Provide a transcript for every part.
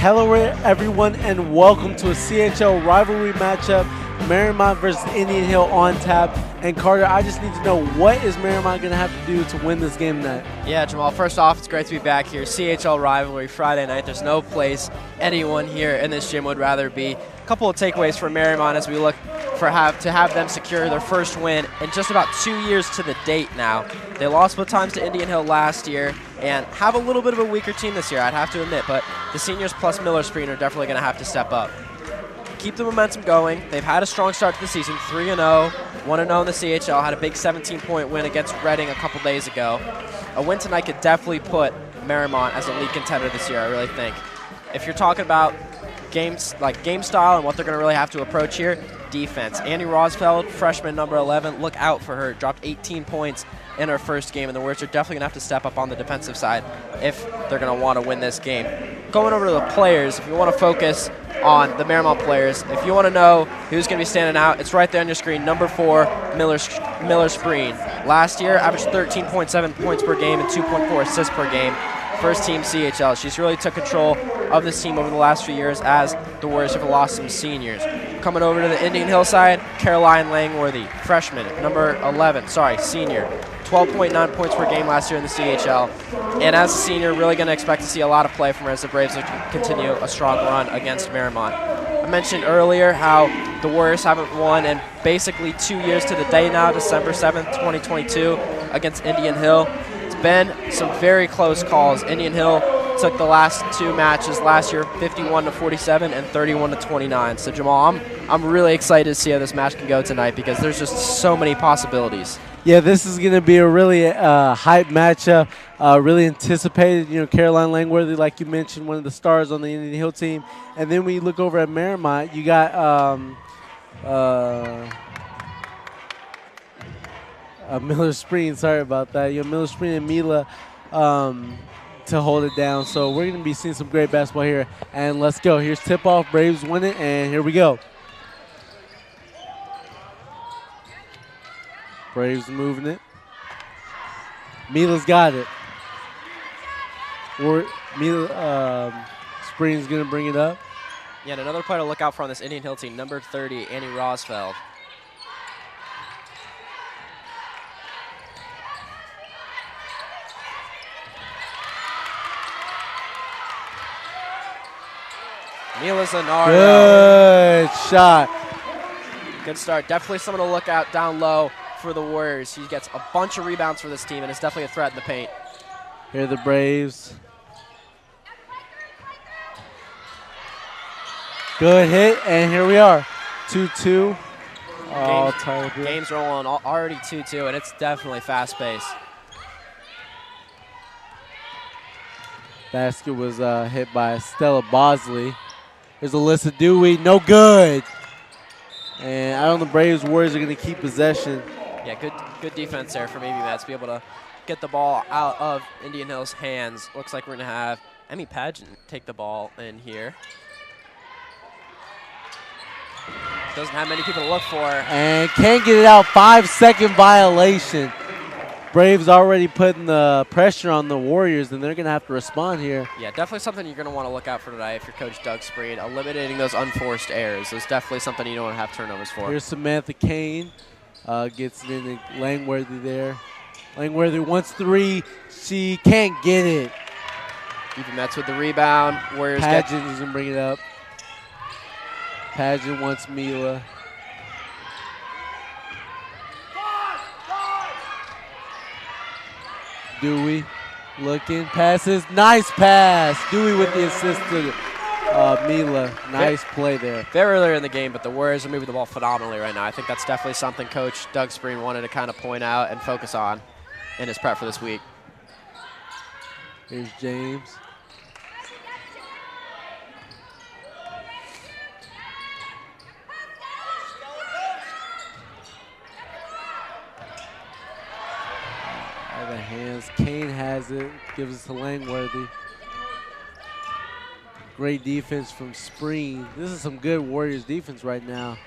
Hello everyone and welcome to a CHL rivalry matchup, Mariemont versus Indian Hill on tap. And Carter, I just need to know, what is Mariemont going to have to do to win this game tonight? Yeah, Jamal, first off, it's great to be back here. CHL rivalry Friday night. There's no place anyone here in this gym would rather be. A couple of takeaways for Mariemont as we look to have them secure their first win in just about 2 years to the date now. They lost both times to Indian Hill last year and have a little bit of a weaker team this year, I'd have to admit, but the seniors plus Miller Spreen are definitely going to have to step up. Keep the momentum going. They've had a strong start to the season, 3-0, 1-0 in the CHL, had a big 17-point win against Reading a couple days ago. A win tonight could definitely put Mariemont as a league contender this year, I really think. If you're talking about game style and what they're going to really have to approach here, defense. Annie Rosfeld, freshman number 11, look out for her. Dropped 18 points in her first game, and the Warriors are definitely going to have to step up on the defensive side if they're going to want to win this game. Going over to the players, if you want to focus on the Mariemont players, if you want to know who's going to be standing out, it's right there on your screen. Number 4, Miller Spreen. Last year, averaged 13.7 points per game and 2.4 assists per game. First team CHL. She's really took control of this team over the last few years as the Warriors have lost some seniors. Coming over to the Indian Hill side, Caroline Langworthy, freshman, senior. 12.9 points per game last year in the CHL. And as a senior, really going to expect to see a lot of play from her as the Braves continue a strong run against Mariemont. I mentioned earlier how the Warriors haven't won in basically 2 years to the day now, December 7th, 2022, against Indian Hill. It's been some very close calls. Indian Hill took the last 2 matches last year, 51-47 and 31-29. So Jamal, I'm really excited to see how this match can go tonight because there's just so many possibilities. Yeah, this is going to be a really hype matchup, really anticipated. You know, Caroline Langworthy, like you mentioned, one of the stars on the Indian Hill team. And then when you look over at Mariemont, you got Miller Spreen, sorry about that. You know, Miller Spreen and Mila to hold it down. So we're going to be seeing some great basketball here. And let's go. Here's tip-off. Braves win it, and here we go. Braves moving it. Mila's got it. Spreen's going to bring it up. Yeah, and another player to look out for on this Indian Hill team, number 30, Annie Rosfeld. Mila Zenario. Good shot. Good start. Definitely someone to look out down low for the Warriors. He gets a bunch of rebounds for this team and is definitely a threat in the paint. Here are the Braves. Good hit, and here we are. 2-2. Game's rolling already 2-2, and it's definitely fast-paced. Basket was hit by Stella Bosley. There's Alyssa Dewey, no good. And I don't know, the Braves Warriors are going to keep possession. Yeah, good defense there from Amy Metz to be able to get the ball out of Indian Hill's hands. Looks like we're going to have Emmy Pageant take the ball in here. Doesn't have many people to look for. And can't get it out. 5-second violation. Braves already putting the pressure on the Warriors, and they're going to have to respond here. Yeah, definitely something you're going to want to look out for tonight if you're Coach Doug Spreen. Eliminating those unforced errors is definitely something you don't want to have turnovers for. Here's Samantha Kane. Gets it in Langworthy there. Langworthy wants 3. She can't get it. Even Metz with the rebound. Warriors Pageant is going to bring it up. Pageant wants Mila. Dewey looking, passes, nice pass. Dewey with the assist to Mila. Nice play there. Very earlier in the game, but the Warriors are moving the ball phenomenally right now. I think that's definitely something Coach Doug Spreen wanted to kind of point out and focus on in his prep for this week. Here's James. The hands. Kane has it. Gives it to Langworthy. Great defense from Spreen. This is some good Warriors defense right now.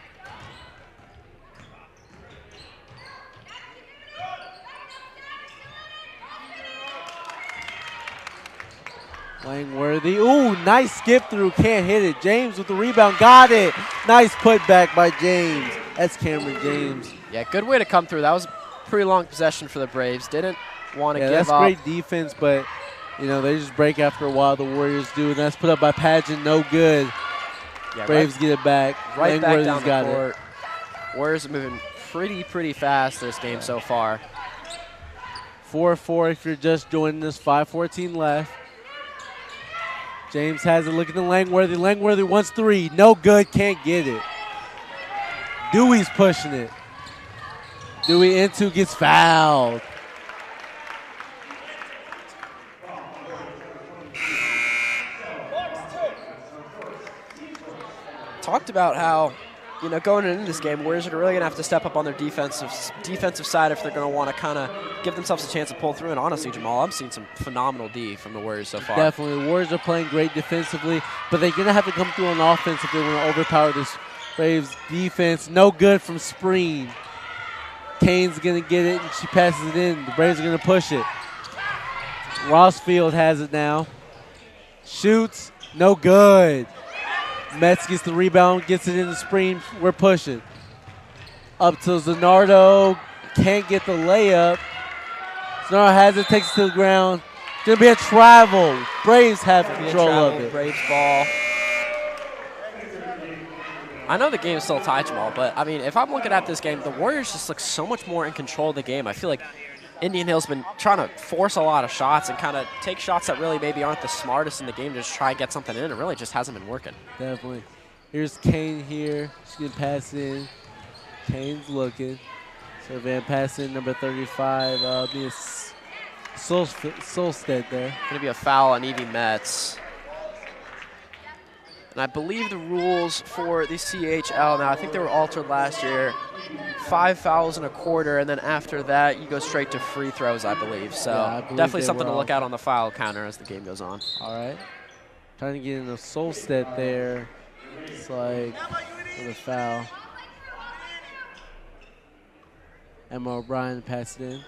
Langworthy. Ooh, nice skip through. Can't hit it. James with the rebound. Got it. Nice putback by James. That's Cameron James. Yeah, good way to come through. That was a pretty long possession for the Braves. Didn't want to give that's up. great defense, but, you know, they just break after a while. The Warriors do. And that's put up by Pageant. No good. Yeah, Braves get it back. Right back down the got court. Warriors are moving pretty fast this game so far. 4-4 if you're just joining us. 5:14 left. James has it looking to Langworthy. Langworthy wants three. No good. Can't get it. Dewey's pushing it. Dewey into gets fouled. Talked about how, you know, going into this game, Warriors are really going to have to step up on their defensive side if they're going to want to kind of give themselves a chance to pull through. And honestly, Jamal, I'm seeing some phenomenal D from the Warriors so far. Definitely. The Warriors are playing great defensively, but they're going to have to come through on offense if they want to overpower this Braves defense. No good from Spreen. Kane's going to get it, and she passes it in. The Braves are going to push it. Rossfield has it now. Shoots. No good. Metz gets the rebound, gets it in the Spreen. We're pushing. Up to Zanardo. Can't get the layup. Zanardo has it, takes it to the ground. Going to be a travel. Braves have control of it. Braves ball. I know the game's still tied, Jamal, but, I mean, if I'm looking at this game, the Warriors just look so much more in control of the game. I feel like Indian Hill's been trying to force a lot of shots and kind of take shots that really maybe aren't the smartest in the game to just try and get something in. It really just hasn't been working. Definitely. Here's Kane here. She's going to pass in. Kane's looking. So Van pass in number 35. Be a Solstead there. Going to be a foul on Evie Metz. And I believe the rules for the CHL now, I think they were altered last year. 5 fouls in a quarter, and then after that, you go straight to free throws, I believe. So yeah, I believe definitely something to look at on the foul counter as the game goes on. All right. Trying to get in a Solstead there. It's like for the foul. Emma O'Brien passed it in.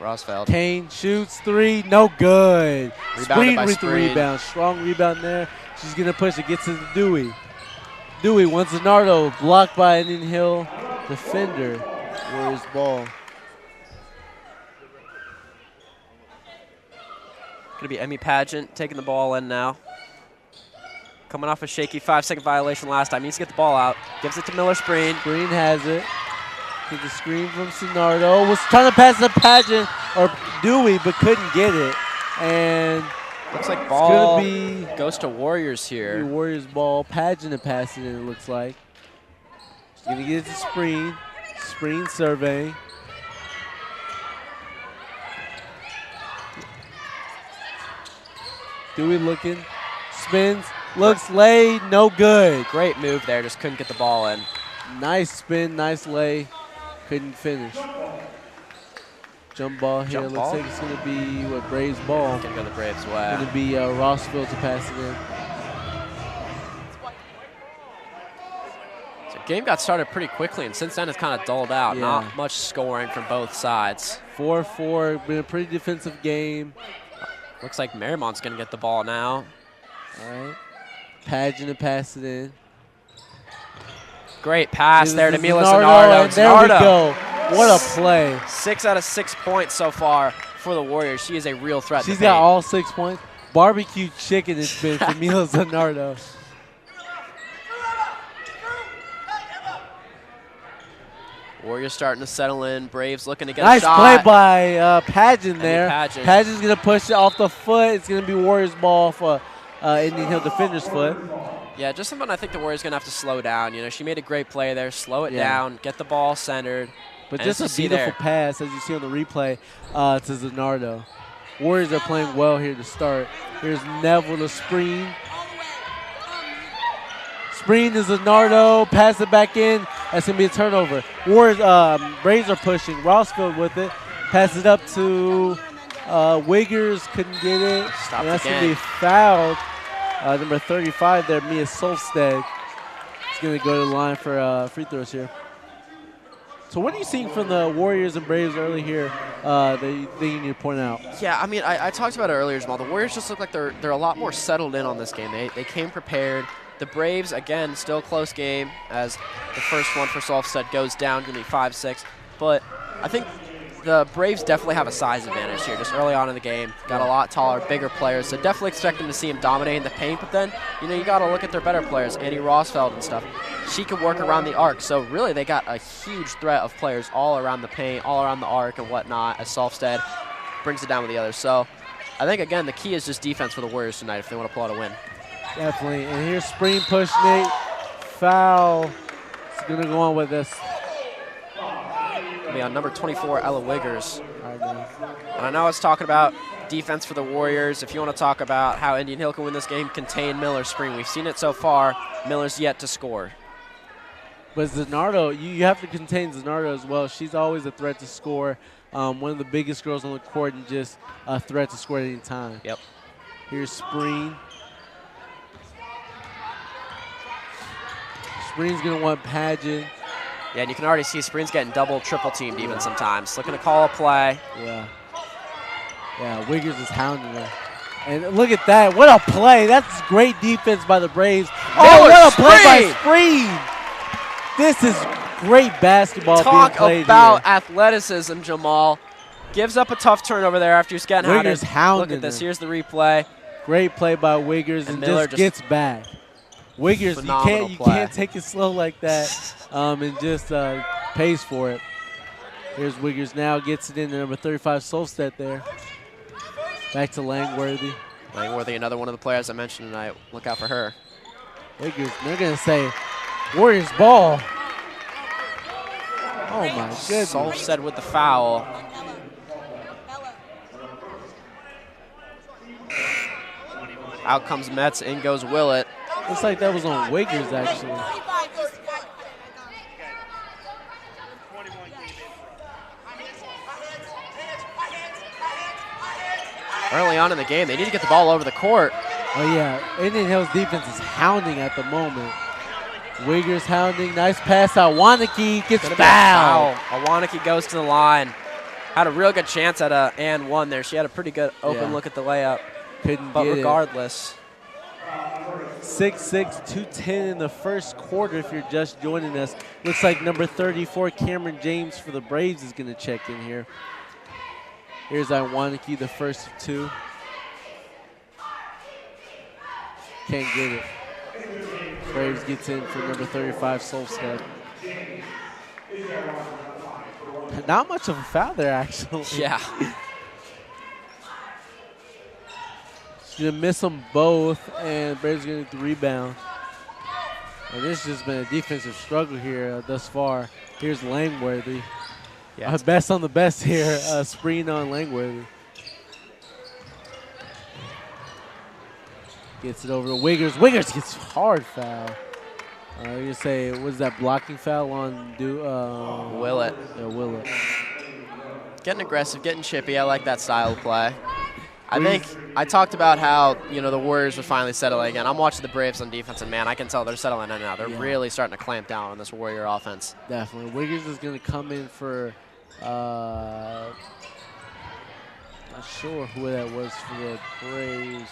Rosfeld. Kane shoots three, no good. Rebounded by with the Spreen. rebound. Strong rebound there. She's going to push it, gets to Dewey. Dewey wants Zanardo, blocked by Indian Hill defender. Warriors ball. Going to be Emmy Pageant taking the ball in now. Coming off a shaky 5-second violation last time. Needs to get the ball out. Gives it to Miller Spreen. Spreen has it. Get the screen from Sonardo. Was trying to pass the Pageant or Dewey, but couldn't get it. And looks like ball gonna be goes to Warriors here. Warriors ball. Pageant to pass it in, it looks like. She's going to get it to Spreen. Spreen surveying. Dewey looking. Spins. Looks laid. No good. Great move there. Just couldn't get the ball in. Nice spin. Nice lay. Couldn't finish. Jump ball here. Jump Looks ball. like it's going to be what Braves ball. Gonna go the Braves' way. Going to be Rossfield to pass it in. So game got started pretty quickly, and since then it's kind of dulled out. Yeah. Not much scoring from both sides. 4-4. Been a pretty defensive game. Looks like Mariemont's gonna get the ball now. All right. Pageant to pass it in. Great pass there to Mila Zanardo, Zanardo. and there we go. What a play. 6 out of 6 points so far for the Warriors. She is a real threat. She's got all 6 points. Barbecue chicken has been for Mila Zanardo. Warriors starting to settle in. Braves looking to get Nice a shot. play by Pageant there. Pageant. Pageant's going to push it off the foot. It's going to be Warriors ball for Indian Hill defender's foot. Yeah, just something I think the Warriors going to have to slow down. You know, she made a great play there. Slow it down. Get the ball centered. But and just a as you see beautiful there, pass, as you see on the replay, to Zanardo. Warriors are playing well here to start. Here's Neville to Spreen. Spreen to Zanardo. Pass it back in. That's going to be a turnover. Warriors, Braves are pushing. Rossfield with it. Pass it up to Wiggers. Couldn't get it. Stopped and that's going to again. be fouled. Number 35 there, Mia Solstead. Is going to go to the line for free throws here. So what are you seeing from the Warriors and Braves early here that you think you need to point out? Yeah, I mean, I talked about it earlier, Jamal. The Warriors just look like they're a lot more settled in on this game. They came prepared. The Braves, again, still a close game as the first one for Solfstead goes down, going to be 5-6. But I think the Braves definitely have a size advantage here just early on in the game. Got a lot taller, bigger players, so definitely expect them to see him dominating the paint. But then, you got to look at their better players, Annie Rosfeld and stuff. She can work around the arc. So really, they got a huge threat of players all around the paint, all around the arc and whatnot as Solfstead brings it down with the others. So I think, again, the key is just defense for the Warriors tonight if they want to pull out a win. Definitely. And here's Spring pushing it. Foul. It's going to go on with this. Be on number 24, Ella Wiggers. And I know I was talking about defense for the Warriors. If you want to talk about how Indian Hill can win this game, contain Miller Spring. We've seen it so far. Miller's yet to score. But Zanardo, you have to contain Zanardo as well. She's always a threat to score. One of the biggest girls on the court and just a threat to score at any time. Yep. Here's Spring. Spring's going to want Pageant. Yeah, and you can already see Spring's getting double, triple teamed even sometimes. Looking to call a play. Yeah. Yeah, Wiggers is hounding her. And look at that. What a play. That's great defense by the Braves. Oh, what a play by Spring. This is great basketball being played about here. Athleticism, Jamal. Gives up a tough turnover there after he's getting Wiggers hounding Look at this. her. Here's the replay. Great play by Wiggers and Miller just gets back. Wiggers, you can't take it slow like that and just pays for it. Here's Wiggers now, gets it in number 35, Solstead there. Back to Langworthy. Langworthy, another one of the players I mentioned tonight. Look out for her. Wiggers, they're going to say, Warriors ball. Oh, my goodness. Solstead with the foul. Out comes Metz, in goes Willett. Looks like that was on Wiggers, actually. Early on in the game, they need to get the ball over the court. Oh, yeah. Indian Hill's defense is hounding at the moment. Wiggers hounding. Nice pass out. Waneke gets fouled. Waneke goes to the line. Had a real good chance at a and one there. She had a pretty good open look at the layup. Couldn't but get regardless. 6'6", 210 in the first quarter if you're just joining us. Looks like number 34, Cameron James for the Braves is going to check in here. Here's Iwaniki, the first of two. Can't get it. Braves gets in for number 35, Solstead. Not much of a foul there, actually. Yeah. She's going to miss them both, and Braves going to get the rebound. And this has just been a defensive struggle here thus far. Here's Langworthy. Yeah, best on the best here, Spring on Langworthy. Gets it over to Wiggers. Wiggers gets hard foul. You're going to say, was that blocking foul on Willett? Yeah, Willett. Getting aggressive, getting chippy. I like that style of play. I think I talked about how, the Warriors would finally settle again. I'm watching the Braves on defense, and, man, I can tell they're settling in now. They're really starting to clamp down on this Warrior offense. Definitely. Wiggers is going to come in for, not sure who that was for the Braves.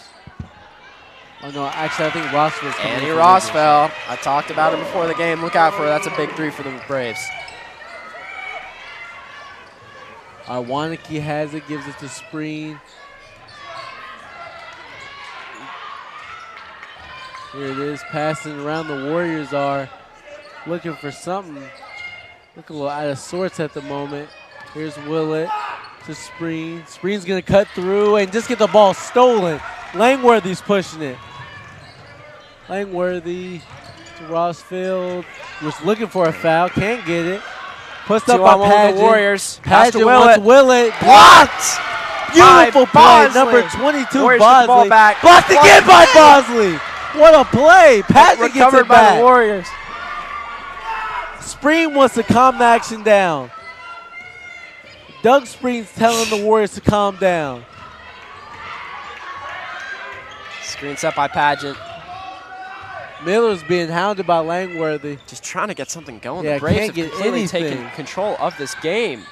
Oh, no, actually, I think Rosfeld. Annie Rosfeld. I talked about it before the game. Look out for her. That's a big three for the Braves. Waneke has it, gives it to Spring. Here it is, passing around. The Warriors are looking for something. Look a little out of sorts at the moment. Here's Willett to Spring. Spring's going to cut through and just get the ball stolen. Langworthy's pushing it. Langworthy to Rosfeld. Was looking for a foul. Can't get it. Pushed up by Pageant. The Warriors. Pageant wants Willett. Blocked. Beautiful play. Number 22, Warriors Bosley. ball back. Blocked again by Bosley. What a play. Pageant gets it back. By the Warriors. Spring wants to calm the action down. Doug Spring's telling the Warriors to calm down. Screen set by Pageant. Miller's being hounded by Langworthy. Just trying to get something going. Yeah, The Braves can't have get completely taken anything. control of this game.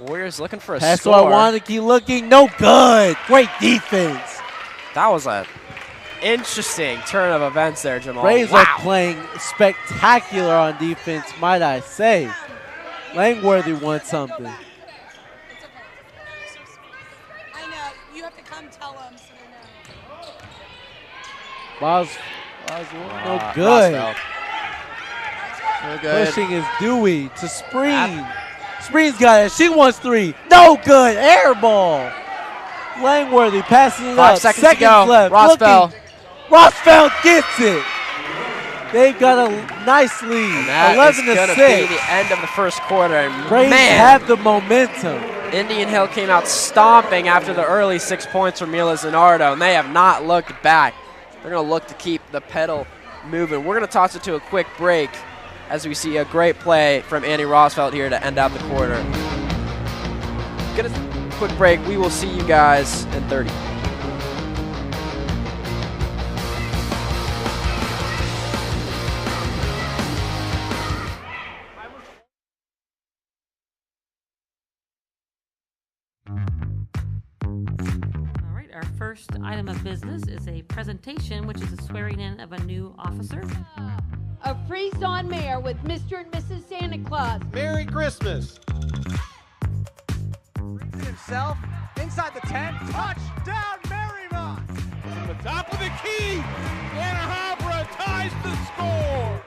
Warriors looking for a That's score. what I want to keep looking. No good. Great defense. That was a interesting turn of events there, Jamal. Braves Wow. are playing spectacular on defense, might I say. Langworthy wants something. I know. You have to come tell them so they know. Boswell, no good. Rosfeld. No good. Pushing is Dewey to Spreen. Spreen's got it. She wants 3. No good. Air ball. Langworthy passing it 5 up. seconds to go. left. Rosfeld. Looking. Rosfeld gets it. They've got a nice lead. And that 11 is to going to 6. be the end of the first quarter. And Braves man, have the momentum. Indian Hill came out stomping after the early 6 points from Mila Zanardo, and they have not looked back. They're going to look to keep the pedal moving. We're going to toss it to a quick break as we see a great play from Andy Rosfeld here to end out the quarter. Get a quick break. We will see you guys in 30. All right, our first item of business is a presentation, which is a swearing in of a new officer. A freeze-on mayor with Mr. and Mrs. Santa Claus. Merry Christmas. Himself inside the 10. Touchdown, Mariemont. From the top of the key, Anna Habra ties the score.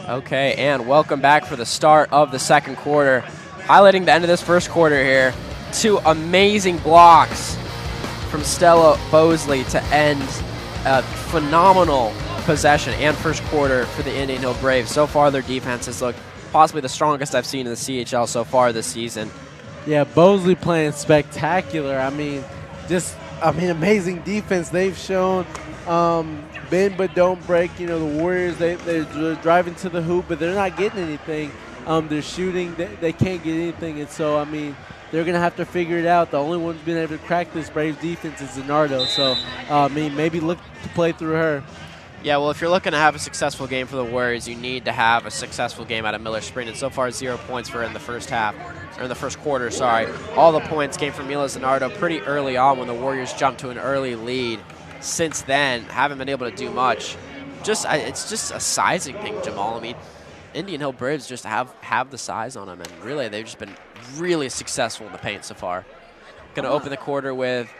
Okay, and welcome back for the start of the second quarter. Highlighting the end of this first quarter here, 2 amazing blocks from Stella Bosley to end a phenomenal possession and first quarter for the Indian Hill Braves. So far, their defense has looked possibly the strongest I've seen in the CHL so far this season. Yeah, Bosley playing spectacular. Amazing defense they've shown. Bend but don't break. You know, the Warriors, they're driving to the hoop, but they're not getting anything. They're shooting. They can't get anything. And so, they're going to have to figure it out. The only one who's been able to crack this Braves defense is Zanardo. So, maybe look to play through her. Yeah, well, if you're looking to have a successful game for the Warriors, you need to have a successful game out of Miller Spring. And so far, 0 points for her in the first half, or in the first quarter, sorry. All the points came from Mila Zanardo pretty early on when the Warriors jumped to an early lead. Since then, haven't been able to do much. It's just a sizing thing, Jamal. Indian Hill Braves just have the size on them, and really, they've just been really successful in the paint so far. Going to open the quarter with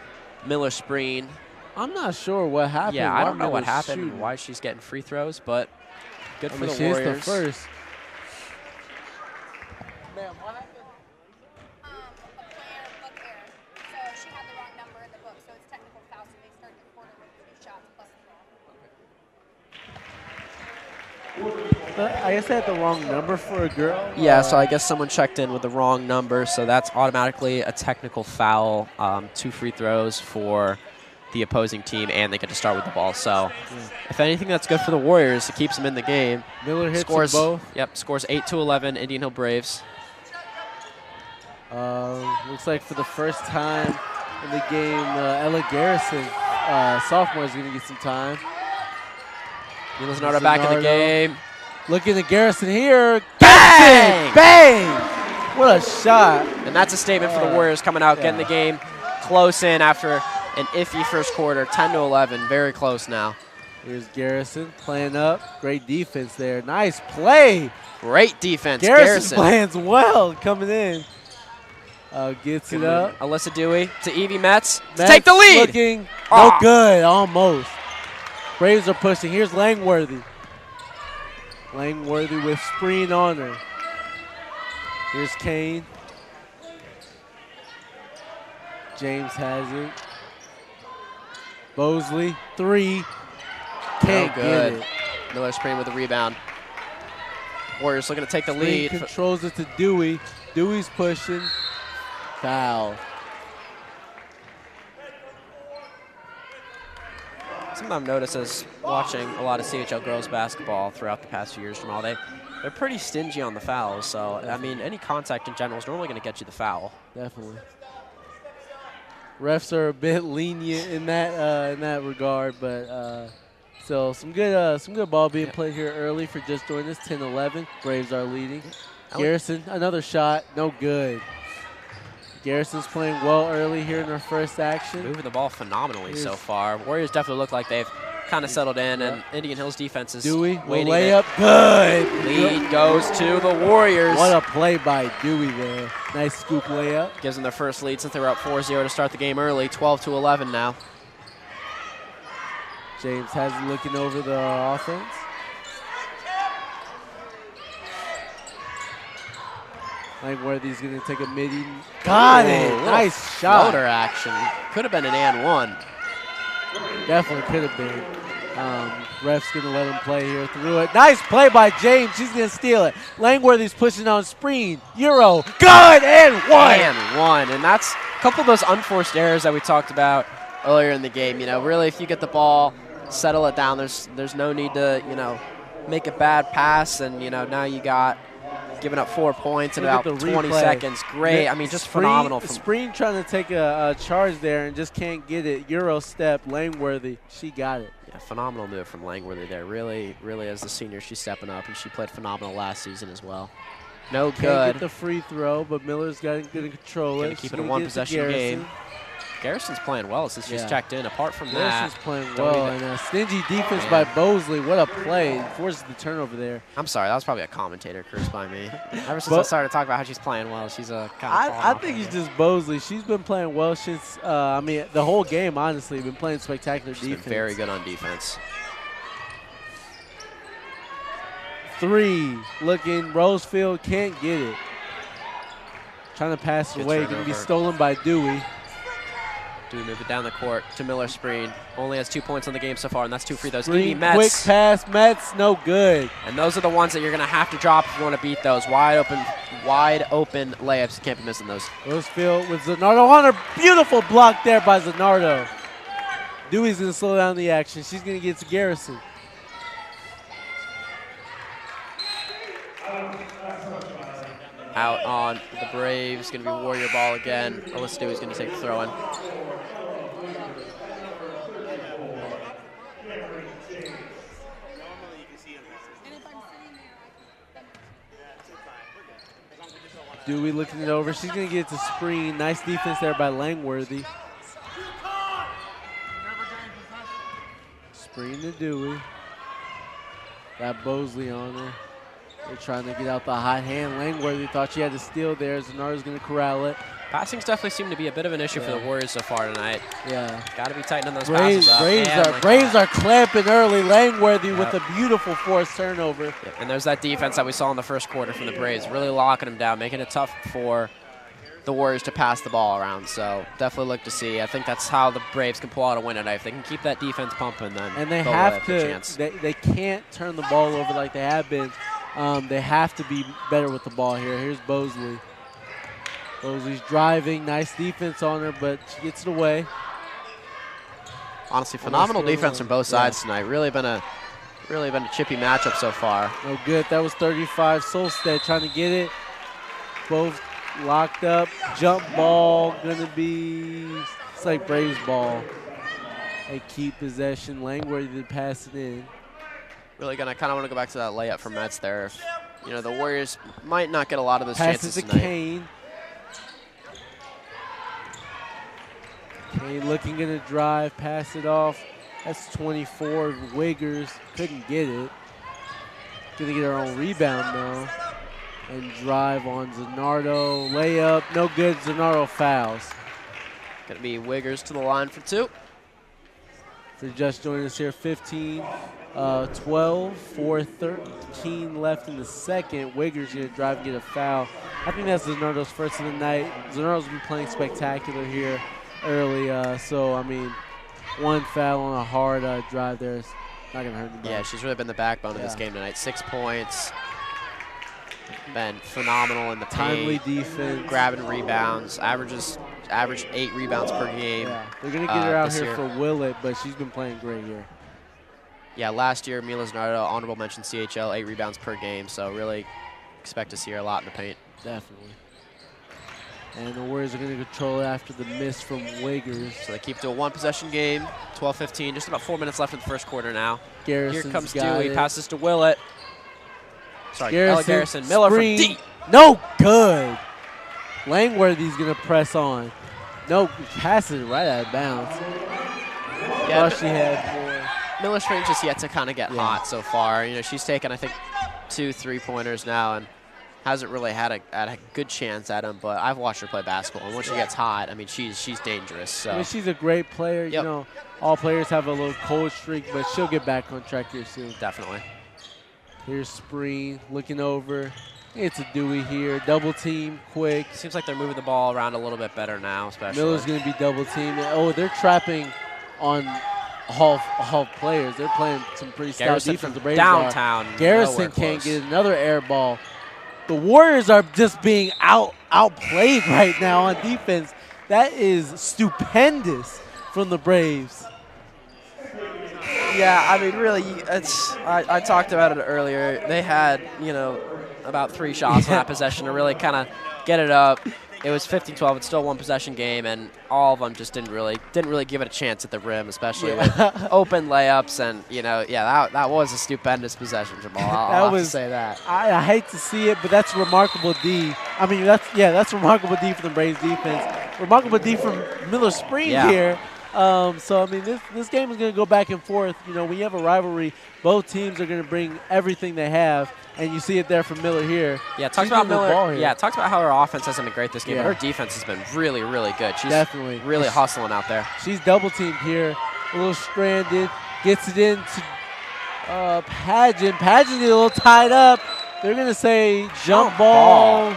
Miller Spreen. I'm not sure what happened. Yeah, I don't know what Miller's happened, shooting. why she's getting free throws, but good for the she Warriors. is the first. A player book error. So she had the wrong number in the book, so it's technical foul, so they start the quarter with 2 shots plus the ball. I guess they had the wrong number for a girl. Yeah, so I guess someone checked in with the wrong number, so that's automatically a technical foul. 2 free throws for the opposing team, and they get to start with the ball. So, if anything, that's good for the Warriors. It keeps them in the game. Miller hits Scores them both. Yep, scores 8-11. Indian Hill Braves. Looks like for the first time in the game, Ella Garrison, sophomore, is going to get some time. Mila Zanardo back in the game. Looking at Garrison here. Bang! Bang! What a shot. And that's a statement for the Warriors coming out, getting the game close in after an iffy first quarter, 10-11, very close now. Here's Garrison playing up. Great defense there. Nice play. Great defense, Garrison Garrison. playing well coming in. Gets it up. Alyssa Dewey to Evie Metz to Metz take the lead. Looking no good, almost. Braves are pushing. Here's Langworthy. Langworthy with Spreen on her. Here's Kane. James has it. Bosley, 3. Can't get it. Miller Spreen with the rebound. Warriors looking to take the Spreen lead. controls it to Dewey. Dewey's pushing. Foul. something I've noticed is watching a lot of CHL girls basketball throughout the past few years from all, they're pretty stingy on the fouls. So, I mean, any contact in general is normally going to get you the foul. Definitely. Refs are a bit lenient in that regard, but so some good ball being played here early for just doing this. 10-11. Braves are leading. Garrison, another shot, no good. Garrison's playing well early here in their first action. Moving the ball phenomenally so far. Warriors definitely look like they've kind of settled in, and Indian Hills defense is Dewey, waiting. layup, good. Lead goes to the Warriors. What a play by Dewey there. Nice scoop layup. Gives them their first lead since they were up 4-0 to start the game early. 12-11 now. James has it looking over the offense. Langworthy's going to take a midi. Got it. Nice shot. Floater action. Could have been an and one. Definitely could have been. Ref's going to let him play here through it. Nice play by James. She's going to steal it. Langworthy's pushing on screen. Euro. Good and one. And one. And that's a couple of those unforced errors that we talked about earlier in the game. You know, really, if you get the ball, settle it down. There's no need to, you know, make a bad pass. And, you know, now you got giving up 4 points in about 20 seconds. Great. I mean, just phenomenal. Spreen trying to take a charge there and just can't get it. Euro step. Langworthy. She got it. Yeah, phenomenal move from Langworthy there. Really, as the senior, she's stepping up, and she played phenomenal last season as well. No good. Can't get the free throw, but Miller's got to control it. Gonna keep it a one-possession game. Garrison's playing well since she's checked in. Apart from Garrison's playing well, and a stingy defense by Bosley. What a play. Forces the turnover there. I'm sorry, that was probably a commentator curse by me. Ever since I started talking about how she's playing well, she's a kind of I think it's just Bosley. She's been playing well since, I mean, the whole game, honestly. Been playing spectacular defense. Been very good on defense. 3, looking, Rosefield can't get it. Trying to pass it away, going to be stolen by Dewey. Dewey move it down the court to Miller Spreen. Only has 2 points on the game so far, and that's 2 free throws. Quick pass, Metz, no good. And those are the ones that you're going to have to drop if you want to beat those. Wide open layups. You can't be missing those. Rosefield with Zanardo on her. Beautiful block there by Zanardo. Dewey's going to slow down the action. She's going to get to Garrison. Out on the Braves, going to be Warrior ball again. Alyssa Dewey's going to take the throw in. Dewey looking it over. She's going to get it to Spreen. Nice defense there by Langworthy. Spreen to Dewey. Got Bosley on her. They're trying to get out the hot hand. Langworthy thought she had to steal there. Zanardo's going to corral it. Passing's definitely seemed to be a bit of an issue for the Warriors so far tonight. Yeah. Got to be tightening those passes up. Braves are clamping early. Langworthy with a beautiful forced turnover. Yep. And there's that defense that we saw in the first quarter from the Braves, really locking them down, making it tough for the Warriors to pass the ball around. So definitely look to see. I think that's how the Braves can pull out a win tonight. If they can keep that defense pumping, then and they have to. They can't turn the ball over like they have been. They have to be better with the ball here. Here's Bosley. Bosley's driving. Nice defense on her, but she gets it away. Honestly, phenomenal defense from both sides tonight. Really been a chippy matchup so far. No good. That was 35. Solstead trying to get it. Both locked up. Jump ball gonna be. It's like Braves ball. They keep possession. Langworthy to pass it in. Really gonna kind of want to go back to that layup from Metz there. You know, the Warriors might not get a lot of those chances tonight. Passes to Kane. Kane looking gonna drive, pass it off. That's 24. Wiggers couldn't get it. Gonna get her own rebound though. And drive on Zanardo. Layup, no good. Zanardo fouls. Gonna be Wiggers to the line for 2. For just joining us here, 15. 12, 4:13 left in the second. Wiggers going to drive and get a foul. I think that's Zanardo's first of the night. Zanardo's been playing spectacular here early. So, I mean, one foul on a hard drive there is not going to hurt anybody. Yeah, she's really been the backbone of this game tonight. 6 points. Been phenomenal in the paint. Timely defense. Grabbing rebounds. Averages averaged 8 rebounds per game. Yeah, they're going to get her out here year. for Willett, but she's been playing great here. Yeah, last year, Mila Zanardo, honorable mention CHL, 8 rebounds per game, so really expect to see her a lot in the paint. Definitely. And the Warriors are going to control it after the miss from Wiggers. So they keep to a 1-possession game, 12-15, just about 4 minutes left in the first quarter now. Garrison's Here comes got Dewey, it. passes to Willett. Sorry, Ella Garrison, Miller from screen. deep. No good. Langworthy's going to press on. No, passes it right out of bounds. Yeah, Thought she had more. Miller Springs just yet to kind of get hot so far. You know, she's taken, I think, 2 3-pointers now and hasn't really had a good chance at him, but I've watched her play basketball, and when she gets hot, I mean, she's dangerous. So. I mean, she's a great player. Yep. You know, all players have a little cold streak, but she'll get back on track here soon. Definitely. Here's Spreen looking over. It's a Dewey here. Double team, quick. Seems like they're moving the ball around a little bit better now, especially. Miller's going to be double teamed. Oh, they're trapping on all players. They're playing some pretty stout Garrison defense. from The Braves downtown. are. Garrison nowhere can't close. get another air ball. The Warriors are just being outplayed right now on defense. That is stupendous from the Braves. Yeah, I mean, really, I talked about it earlier. They had, you know, about 3 shots on that possession to really kind of get it up. It was 15-12. It's still a 1-possession game, and all of them just didn't really give it a chance at the rim, especially with open layups. And that was a stupendous possession, Jamal. I'll have to say that. I hate to see it, but that's remarkable D. I mean, that's remarkable D from the Braves defense. Remarkable D from Miller Springs here. So, I mean, this game is going to go back and forth. You know, when you have a rivalry, both teams are going to bring everything they have, and you see it there from Miller here. Yeah, talks about Miller. Yeah, talks about how her offense hasn't been great this game, but her defense has been really, really good. She's definitely really hustling out there. She's double teamed here, a little stranded, gets it into Pageant. Pageant is a little tied up. They're going to say jump ball.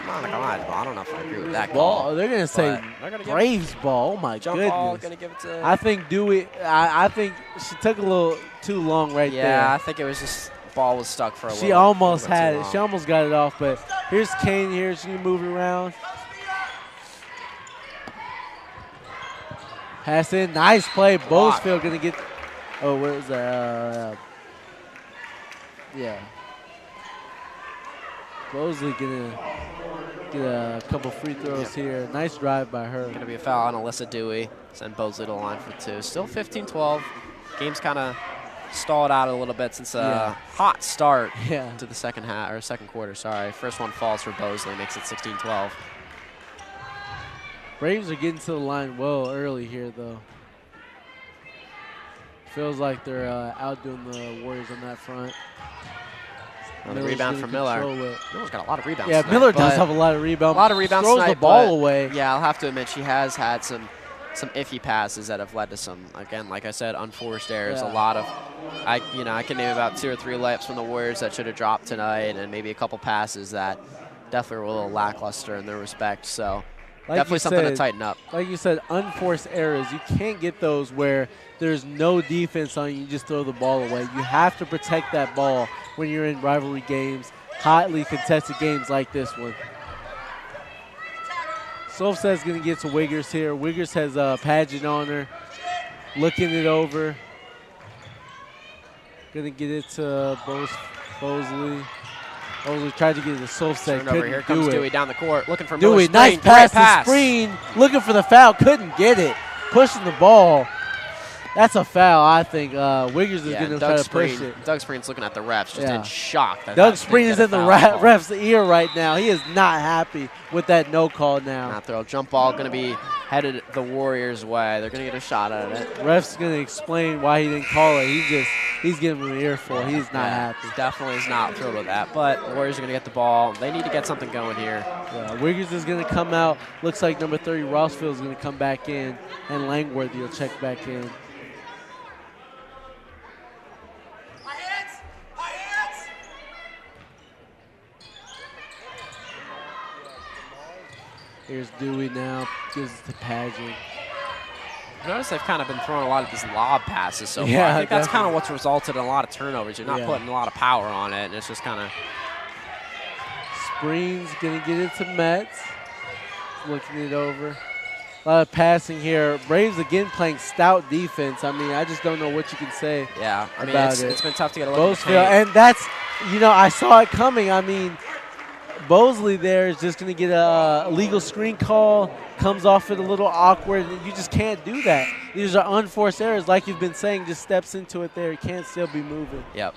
Come on, I don't know if I agree with that ball. call. They're going to say Braves ball. Oh, my jump goodness. ball, going to give it to... I think Dewey, I think she took a little too long there. Yeah, I think it was just ball was stuck for a little. She almost had it. She almost got it off, but here's Kane here. She's going to move it around. Pass in. Nice play. Bozefield going to get... Oh, where is that? Yeah. Bosley going to get a couple free throws here. Nice drive by her. Going to be a foul on Alyssa Dewey. Send Bosley to the line for 2. Still 15-12. Game's kind of stalled out a little bit since a hot start to the second quarter. Sorry, first one falls for Bosley, makes it 16-12. Braves are getting to the line well early here, though. Feels like they're outdoing the Warriors on that front. The rebound from Miller. Miller's got a lot of rebounds. Yeah, tonight, Miller does have a lot of rebounds. A lot of rebounds throws tonight, the ball away. Yeah, I'll have to admit she has had some iffy passes that have led to some, again, like I said, unforced errors. A lot of, I can name about 2 or 3 layups from the Warriors that should have dropped tonight, and maybe a couple passes that definitely were a little lackluster in their respect. So definitely something to tighten up. Like you said, unforced errors. You can't get those where there's no defense on you. You just throw the ball away. You have to protect that ball when you're in rivalry games, hotly contested games like this one. Solstad's going to get to Wiggers here. Wiggers has a Pageant on her, looking it over. Going to get it to Bosley. Bosley tried to get it to Solstad. Over here comes Dewey down the court, looking for Dewey. Miller. Nice pass to Spreen, looking for the foul. Couldn't get it. Pushing the ball. That's a foul, I think. Wiggers is going to try to push it. Doug Spreen's looking at the refs, just in shock. Doug Spreen is in the ref's ear right now. He is not happy with that no call now. Not throw. Jump ball going to be headed the Warriors' way. They're going to get a shot at it. Ref's going to explain why he didn't call it. He's giving him an earful. He's not happy. Definitely is not thrilled with that. But the Warriors are going to get the ball. They need to get something going here. Yeah, Wiggers is going to come out. Looks like number 30, Rossfield, is going to come back in, and Langworthy will check back in. Here's Dewey now, gives it to Pageant. Notice they've kind of been throwing a lot of these lob passes so far. Yeah, I think that's kind of what's resulted in a lot of turnovers. You're not putting a lot of power on it, and it's just kind of... Spreen's going to get it to Metz. looking it over. A lot of passing here. Braves again playing stout defense. I mean, I just don't know what you can say. Yeah, I mean, about it's been tough to get a look at the Bozefield, paint. and that's, you know, I saw it coming. I mean, Bosley there is just going to get a illegal screen call, comes off it a little awkward, and you just can't do that. These are unforced errors. Like you've been saying, just steps into it there. He can't still be moving. Yep.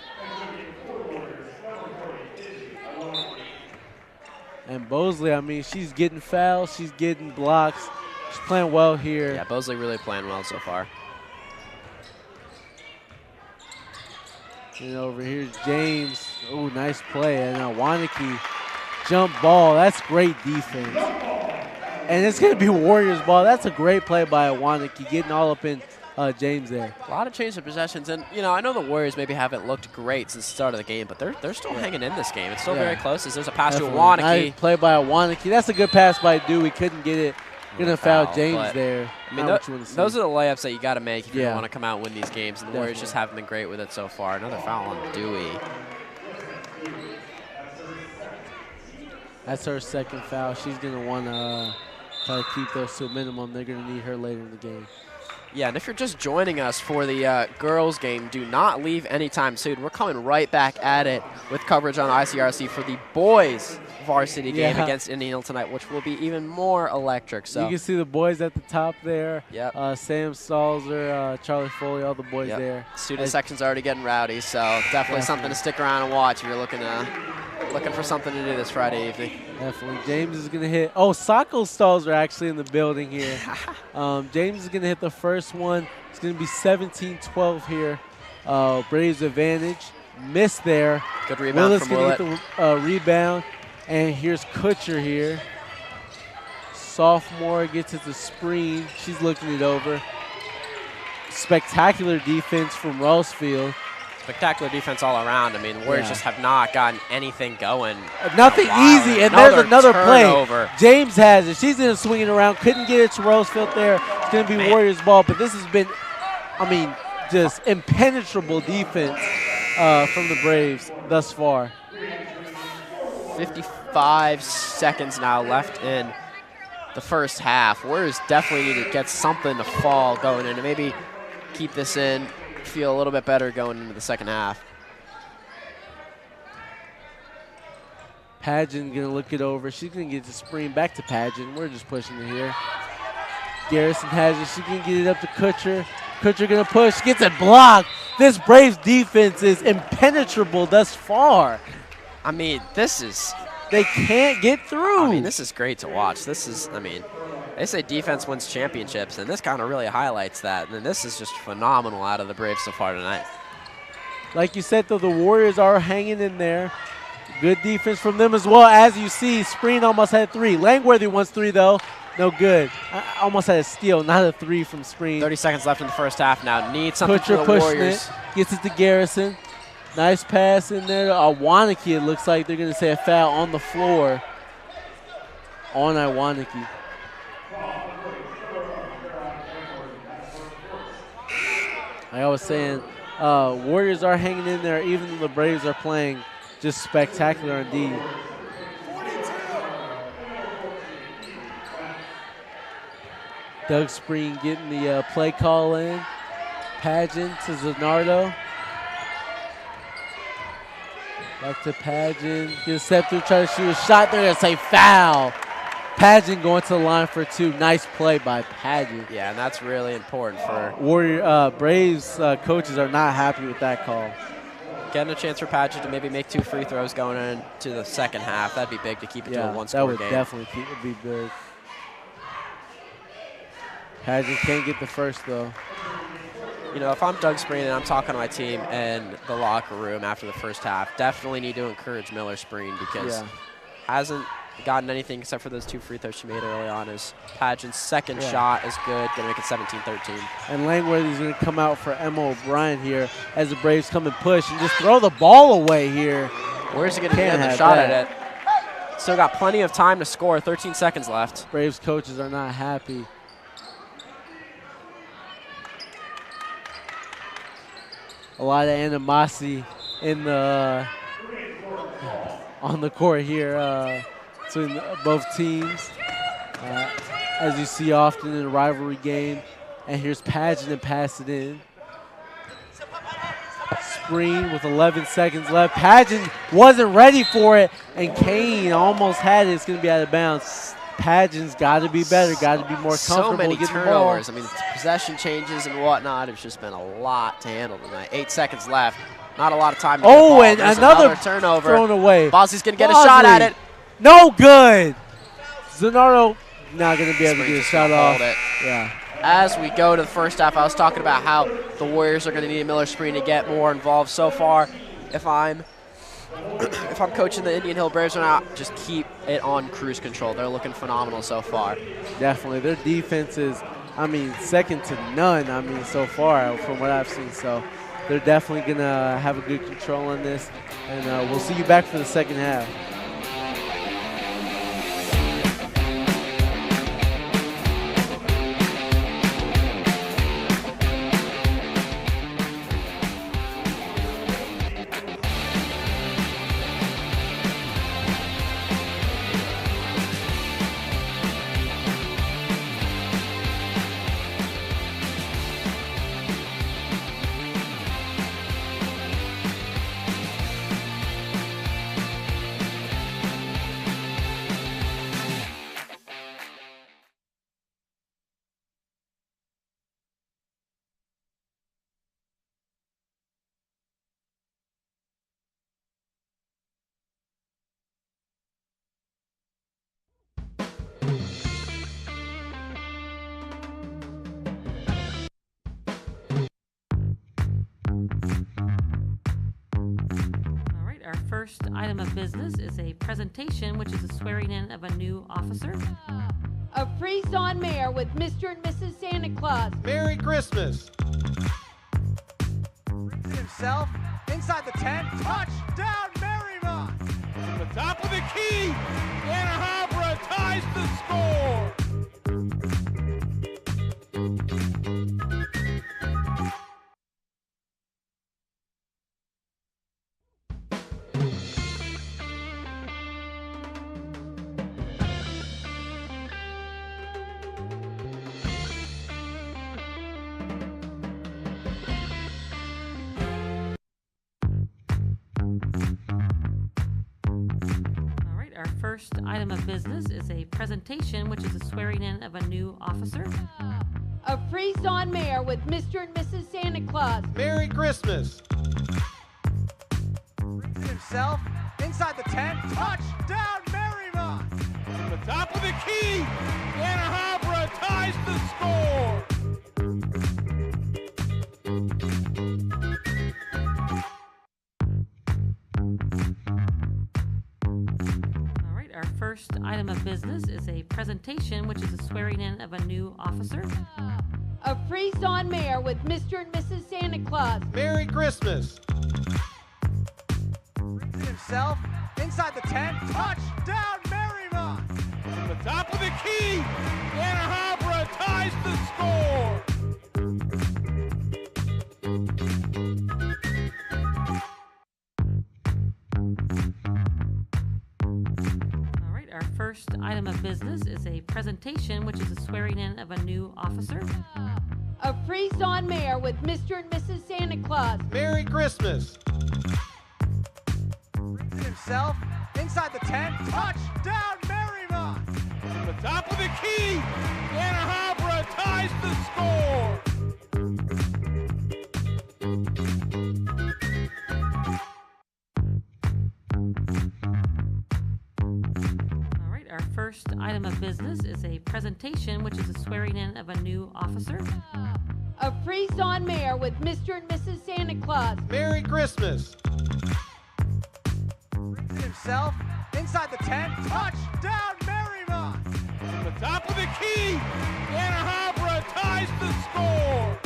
And Bosley, I mean, she's getting fouls, she's getting blocks. She's playing well here. Yeah, Bosley really playing well so far. And over here's James. Oh, nice play. And now Waneke, jump ball. That's great defense. And it's going to be Warriors ball. That's a great play by Waneke, getting all up in James there. A lot of change of possessions, and you know, I know the Warriors maybe haven't looked great since the start of the game, but they're still hanging in this game. It's still very close. As there's a pass to Waneke. Nice play by Waneke. That's a good pass by Dewey. Couldn't get it. Going to foul James but, there. I mean, those are the layups that you got to make if you want to come out and win these games, and the Warriors just haven't been great with it so far. Another foul on Dewey. That's her second foul. She's going to want to try to keep those to a minimum. They're going to need her later in the game. Yeah, and if you're just joining us for the girls game, do not leave anytime soon. We're coming right back at it with coverage on ICRC for the boys varsity game against Indian Hill tonight, which will be even more electric. So you can see the boys at the top there. Yep. Sam Stalzer, Charlie Foley, all the boys there. Student section's already getting rowdy, so definitely something to stick around and watch if you're looking for something to do this Friday evening. Definitely. James is going to hit. Oh, Sacco Stalls are actually in the building here. James is going to hit the first one. It's going to be 17-12 here. Braves advantage. Missed there. Good rebound from Willett. Willis going to get the rebound. And here's Kutcher here. Sophomore gets it to Spreen. She's looking it over. Spectacular defense from Rosefield. Spectacular defense all around. I mean, the Warriors just have not gotten anything going. Nothing easy, and there's another play. James has it. She's going to swing it around. Couldn't get it to Rosefield there. It's going to be Warriors ball, but this has been, I mean, just impenetrable defense from the Braves thus far. 55 seconds now left in the first half. Warriors definitely need to get something to fall going in and maybe keep this in, feel a little bit better going into the second half. Pageant going to look it over. She's going to get the screen back to Pageant. We're just pushing it here. Garrison has it. She can get it up to Kutcher. Kutcher going to push. Gets it blocked. This Braves defense is impenetrable thus far. I mean, this is... They can't get through. I mean, this is great to watch. This is, I mean, they say defense wins championships, and this kind of really highlights that. And this is just phenomenal out of the Braves so far tonight. Like you said, though, the Warriors are hanging in there. Good defense from them as well. As you see, Spreen almost had 3. Langworthy wants 3, though. No good. I almost had a steal, not a 3 from Spreen. 30 seconds left in the first half now. Need something Kutcher for the Warriors. It. Gets it to Garrison. Nice pass in there. Waneke, it looks like they're going to say a foul on the floor on Waneke. Like I was saying, Warriors are hanging in there even though the Braves are playing just spectacular indeed. Doug Spreen getting the play call in. Pageant to Zanardo. Back to Pageant. Get a step through, try to shoot a shot. They're going to say foul. Pageant going to the line for 2. Nice play by Pageant. Yeah, and that's really important for Warrior Braves coaches are not happy with that call. Getting a chance for Pageant to maybe make 2 free throws going into the second half. That'd be big to keep it to a one-score game. That would definitely be big. Pageant can't get the first, though. You know, if I'm Doug Spreen and I'm talking to my team in the locker room after the first half, definitely need to encourage Miller Spreen because hasn't gotten anything except for those 2 free throws she made early on. His Pageant's second shot is good, going to make it 17-13. And Langworthy's going to come out for Emma O'Brien here as the Braves come and push and just throw the ball away here. Where's he going to get another shot at it? Still got plenty of time to score, 13 seconds left. Braves coaches are not happy. A lot of animosity in the on the court here between both teams. as you see often in a rivalry game. And here's Pageant to pass it in. Spreen with 11 seconds left. Pageant wasn't ready for it, and Kane almost had it. It's going to be out of bounds. Pageant's got to be better, got to be more comfortable. So many getting turnovers. The I mean, possession changes and whatnot. It's just been a lot to handle tonight. 8 seconds left. Not a lot of time to get the ball. And There's another turnover. Thrown away. Bosley's going to get a shot at it. No good. Zanardo not going to be able to get a shot off. Yeah. As we go to the first half, I was talking about how the Warriors are going to need Miller Spreen to get more involved. So far, if I'm coaching the Indian Hill Braves or not, just keep it on cruise control. They're looking phenomenal so far. Definitely. Their defense is, I mean, second to none, I mean, so far from what I've seen. So they're definitely going to have a good control on this. And we'll see you back for the second half. Our first item of business is a presentation, which is a swearing in of a new officer. A Freeze-On Mayor with Mr. and Mrs. Santa Claus. Merry Christmas. Brings it himself inside the 10. Touchdown, Mariemont. From the top of the key, Anna Habra ties the score. Our first item of business is a presentation, which is a swearing in of a new officer. A Freeze-On Mayor with Mr. and Mrs. Santa Claus. Merry Christmas. Brings it himself inside the 10. Touchdown, Mariemont. From the top of the key, Anna Habra ties the score. Our first item of business is a presentation, which is a swearing in of a new officer. A Freeze-On Mayor with Mr. and Mrs. Santa Claus. Merry Christmas. Brings it himself inside the 10. Touchdown, Mariemont. From the top of the key, Anna Habra ties the score. Our first item of business is a presentation, which is a swearing in of a new officer. A Freeze-On Mayor with Mr. and Mrs. Santa Claus. Merry Christmas. Brings it himself inside the 10. Touchdown, Mariemont. From the top of the key, Anna Habra ties the score. Our first item of business is a presentation, which is a swearing in of a new officer. A Freeze-On Mayor with Mr. and Mrs. Santa Claus. Merry Christmas. Brings it himself inside the 10. Touchdown, Mariemont. From the top of the key, Anna Habra ties the score.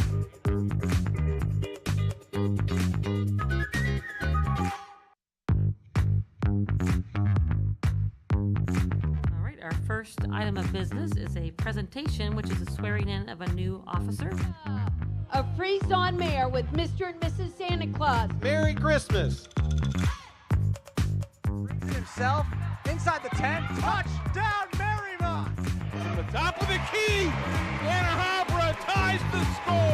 Our first item of business is a presentation, which is a swearing in of a new officer. A Freeze-On Mayor with Mr. and Mrs. Santa Claus. Merry Christmas. Brings it himself inside the 10. Touchdown, Mariemont. Top of the key. Anna Habra ties the score.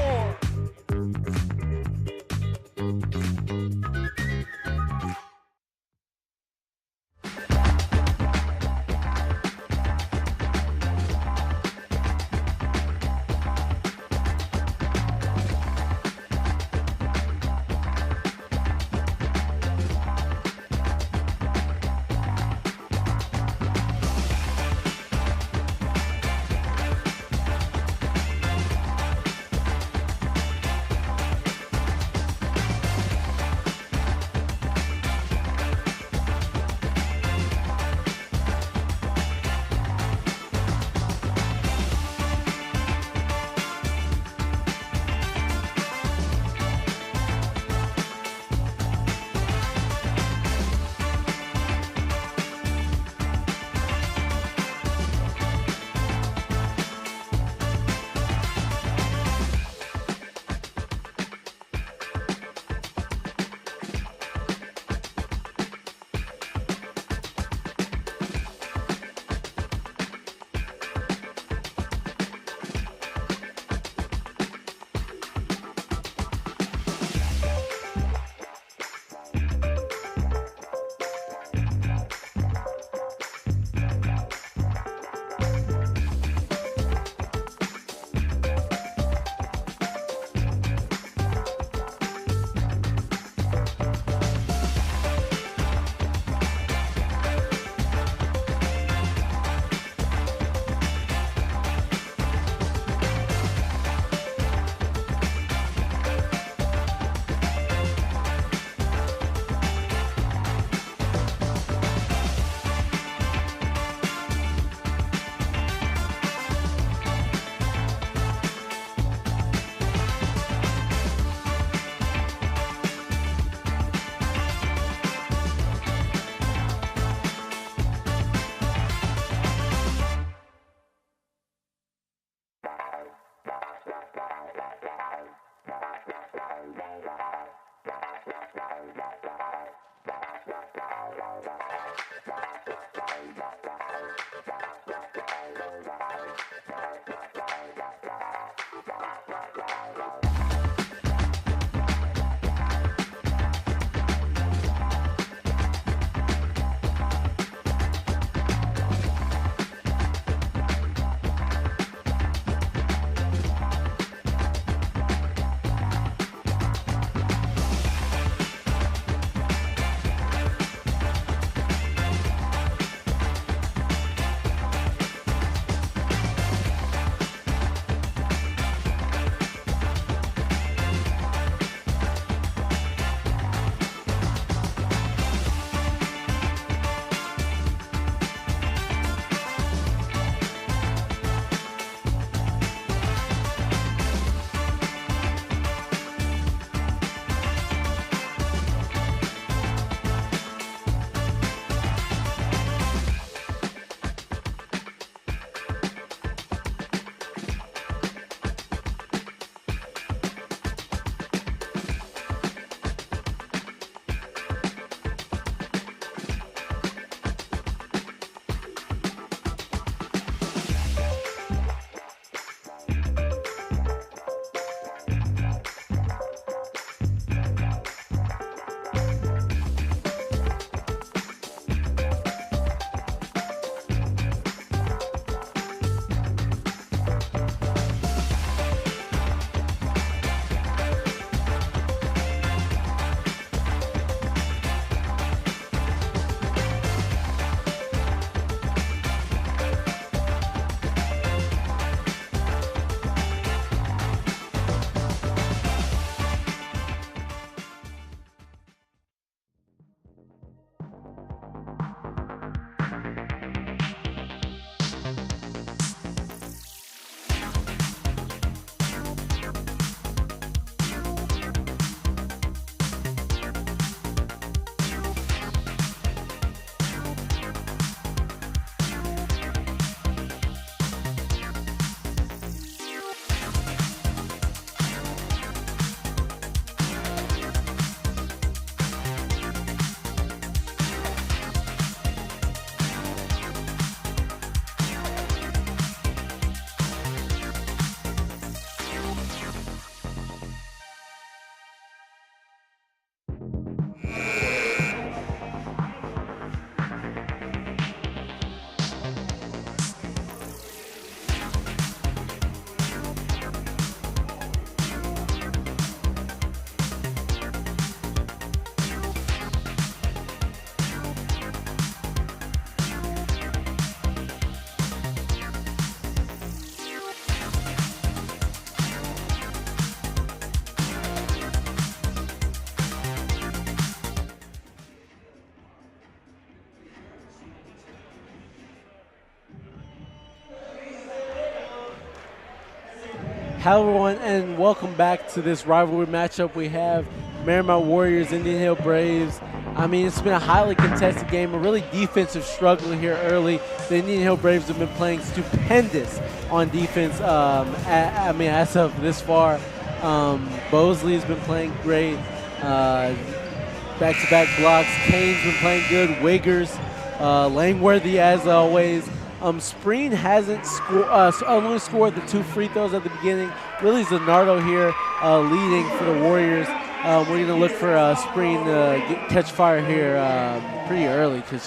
Hello, everyone, and welcome back to this rivalry matchup we have. Mariemont Warriors, Indian Hill Braves. I mean, it's been a highly contested game, a really defensive struggle here early. The Indian Hill Braves have been playing stupendous on defense, as of this far. Bosley has been playing great. Back-to-back blocks. Kane's been playing good. Wiggers, Langworthy as always. Spreen hasn't only scored the 2 free throws at the beginning. Really, Zanardo here leading for the Warriors. We're going to look for Spreen to catch fire here pretty early because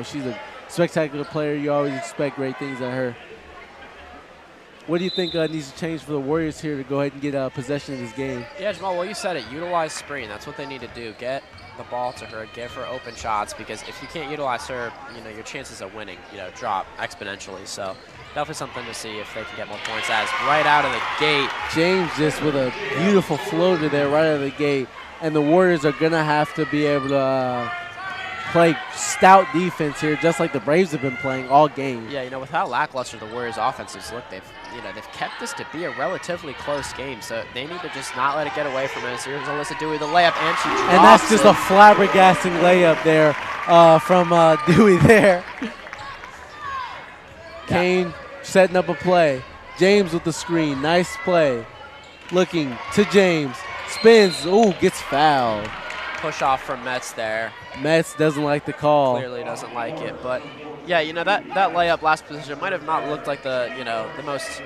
she's a spectacular player. You always expect great things at her. What do you think needs to change for the Warriors here to go ahead and get possession of this game? Yeah, Jamal, well, you said it. Utilize Spreen. That's what they need to do. Get the ball to her, give her open shots, because if you can't utilize her, your chances of winning, drop exponentially. So definitely something to see if they can get more points as right out of the gate. James just with a beautiful floater there right out of the gate. And the Warriors are going to have to be able to play stout defense here, just like the Braves have been playing all game. Yeah, with how lackluster the Warriors' offenses look, they've kept this to be a relatively close game. So they need to just not let it get away from us. Here's Alyssa Dewey, the layup, and she drops and that's just a flabbergasting layup there from Dewey there. Kane setting up a play. James with the screen. Nice play. Looking to James. Spins. Ooh, gets fouled. Push off from Metz there. Metz doesn't like the call. Clearly doesn't like it. But, yeah, that layup last position might have not looked like the most,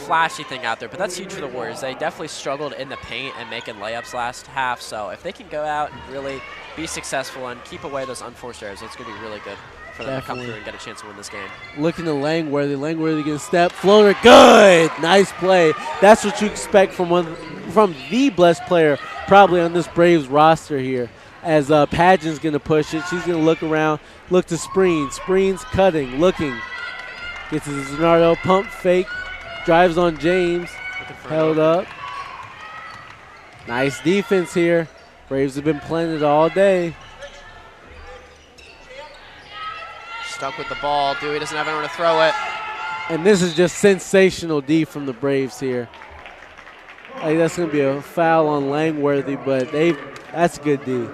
flashy thing out there. But that's huge for the Warriors. They definitely struggled in the paint and making layups last half. So if they can go out and really be successful and keep away those unforced errors, it's going to be really good for them to come through and get a chance to win this game. Looking to Langworthy. Langworthy gets a step. Floater. Good. Nice play. That's what you expect from the best player probably on this Braves roster here. As Pageant's going to push it. She's going to look around. Look to Spreen. Spreen's cutting. Looking. Gets to Zanardo. Pump fake. Drives on James. Held up. Nice defense here. Braves have been playing it all day. Stuck with the ball. Dewey doesn't have anyone to throw it. And this is just sensational D from the Braves here. That's going to be a foul on Langworthy, but that's good D.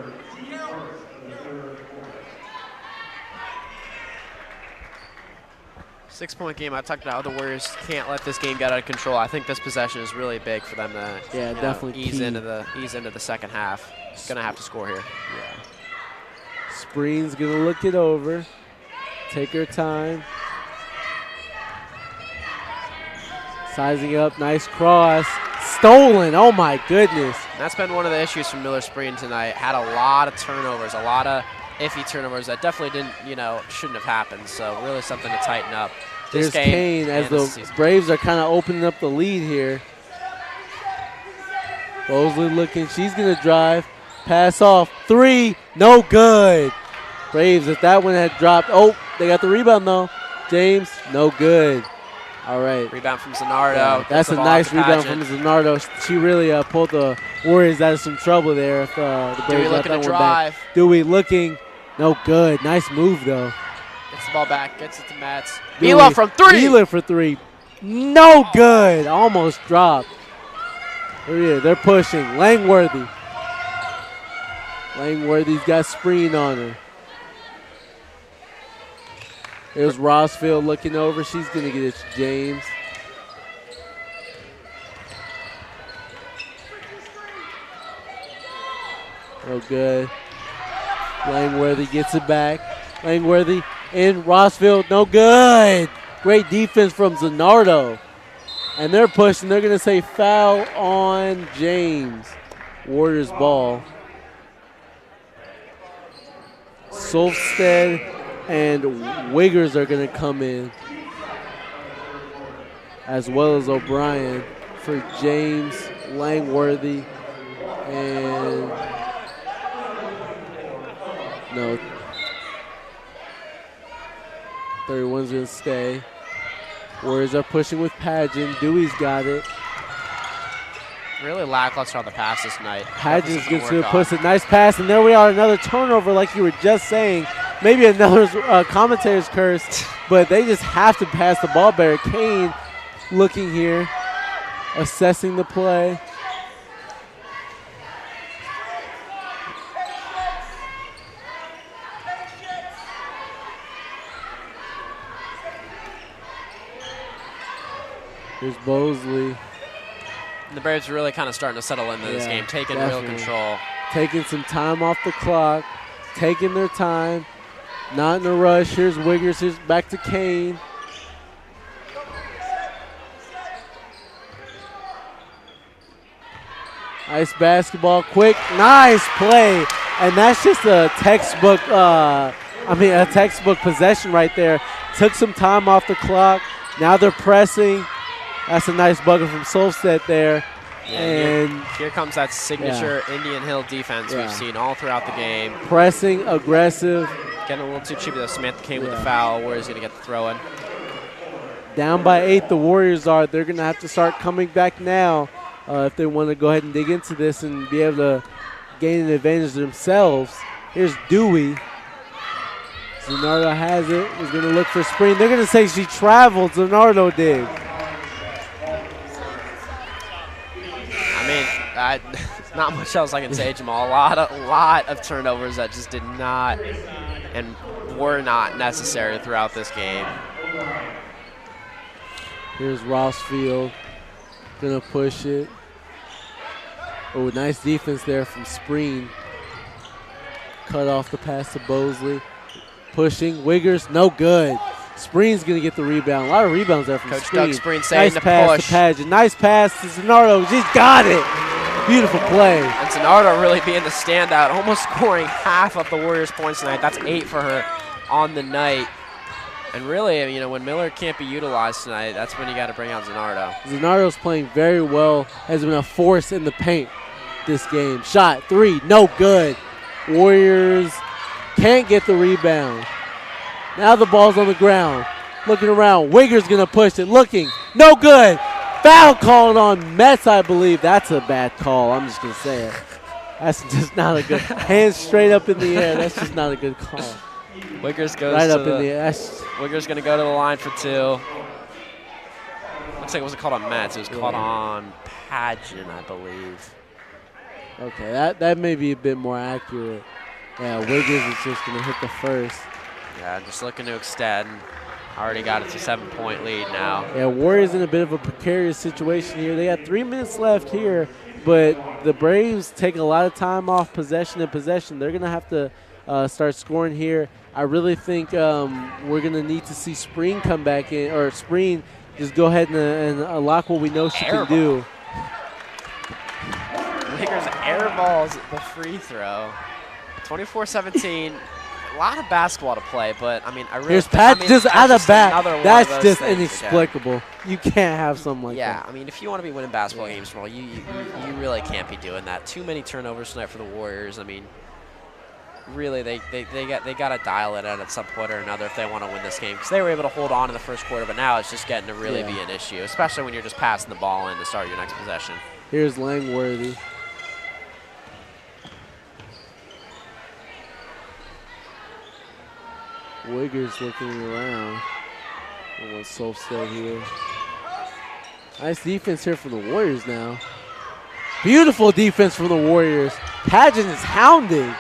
Six-point game. I talked about how the Warriors can't let this game get out of control. I think this possession is really big for them to definitely ease into the second half. Going to have to score here. Yeah. Spreen's going to look it over. Take her time. Sizing up. Nice cross. Stolen. Oh, my goodness. That's been one of the issues from Miller Spreen tonight. Had a lot of turnovers, a lot of iffy turnovers that definitely shouldn't have happened. So really something to tighten up. There's Kane as the Braves are kind of opening up the lead here. Bosley looking. She's going to drive. Pass off. 3. No good. Braves, if that one had dropped. Oh, they got the rebound, though. James, no good. All right. Rebound from Zanardo. Yeah, that's a nice rebound from Zanardo. She really pulled the Warriors out of some trouble there. If the Braves got that one back. Dewey looking. No good. Nice move, though. Gets the ball back. Gets it to Metz. Mila from 3. Mila for 3. No good. Almost dropped. They're pushing. Langworthy. Langworthy's got Spreen on her. There's Rossfield looking over. She's going to get it to James. Oh, good. Langworthy gets it back. Langworthy in Rossfield. No good. Great defense from Zanardo. And they're pushing. They're going to say foul on James. Warriors ball. Solstead and Wiggers are going to come in, as well as O'Brien for James, Langworthy, and no, 31's going to stay. Warriors are pushing with Pageant. Dewey's got it. Really lackluster on the passes tonight. Pageant gets to push it. Nice pass, and there we are. Another turnover, like you were just saying. Maybe another commentator's curse, but they just have to pass the ball better. Kane looking here. assessing the play. Here's Bosley. The Braves are really kind of starting to settle into this game, taking definitely. real control. Taking some time off the clock, taking their time, not in a rush. Here's Wiggers, here's back to Kane. Nice basketball, quick, nice play. And that's just a textbook, a textbook possession right there. Took some time off the clock. Now they're pressing. That's a nice bucket from Solstead there. Yeah, and here comes that signature Indian Hill defense we've seen all throughout the game. Pressing, aggressive. Getting a little too chippy though. Samantha Kane with the foul. Warriors going to get the throw in. Down by 8, the Warriors are. They're going to have to start coming back now if they want to go ahead and dig into this and be able to gain an advantage themselves. Here's Dewey. Zanardo has it. He's going to look for Spring. They're going to say she traveled. Zanardo did. I mean, not much else I can say, Jamal. A lot of turnovers that just did not and were not necessary throughout this game. Here's Rossfield. Gonna push it. Oh, nice defense there from Spreen. Cut off the pass to Bosley. Pushing. Wiggers, no good. Spreen's gonna get the rebound. A lot of rebounds there from Coach Spreen. Doug Spreen saying nice to pass push. to Paget. Nice pass to Zanardo. She's got it. Beautiful play. And Zanardo really being the standout, almost scoring half of the Warriors' points tonight. That's 8 for her on the night. And really, you know, when Miller can't be utilized tonight, that's when you got to bring out Zanardo. Zanardo's playing very well, has been a force in the paint this game. Shot, 3, no good. Warriors can't get the rebound. Now the ball's on the ground. Looking around, Wigger's gonna push it, looking, no good. Foul called on Metz, I believe. That's a bad call, I'm just gonna say it. That's just not a good, hands straight up in the air, that's just not a good call. Wiggers goes Right to up in the air. Wiggers going to go to the line for 2. Looks like it wasn't called on Metz. It was called on Pageant, I believe. Okay, that may be a bit more accurate. Yeah, Wiggers is just going to hit the first. Yeah, just looking to extend. Already got it to 7-point lead now. Yeah, Warriors in a bit of a precarious situation here. They got 3 minutes left here, but the Braves take a lot of time off possession and possession. They're going to have to start scoring here. I really think we're going to need to see Spreen come back in, or Spreen just go ahead and unlock what we know she can do. Lakers airballs the free throw. 24-17. A lot of basketball to play, but I mean, Here's Pat just out of back. That's just things inexplicable. You can't have something like that. Yeah, I mean, if you want to be winning basketball games, well, you really can't be doing that. Too many turnovers tonight for the Warriors. I mean, really, they got to dial it in at some point or another if they want to win this game, because they were able to hold on in the first quarter, but now it's just getting to really be an issue, especially when you're just passing the ball in to start your next possession. Here's Langworthy. Wiggers looking around. And what's Solstead here. Nice defense here from the Warriors now. Beautiful defense from the Warriors. Pageant is hounding.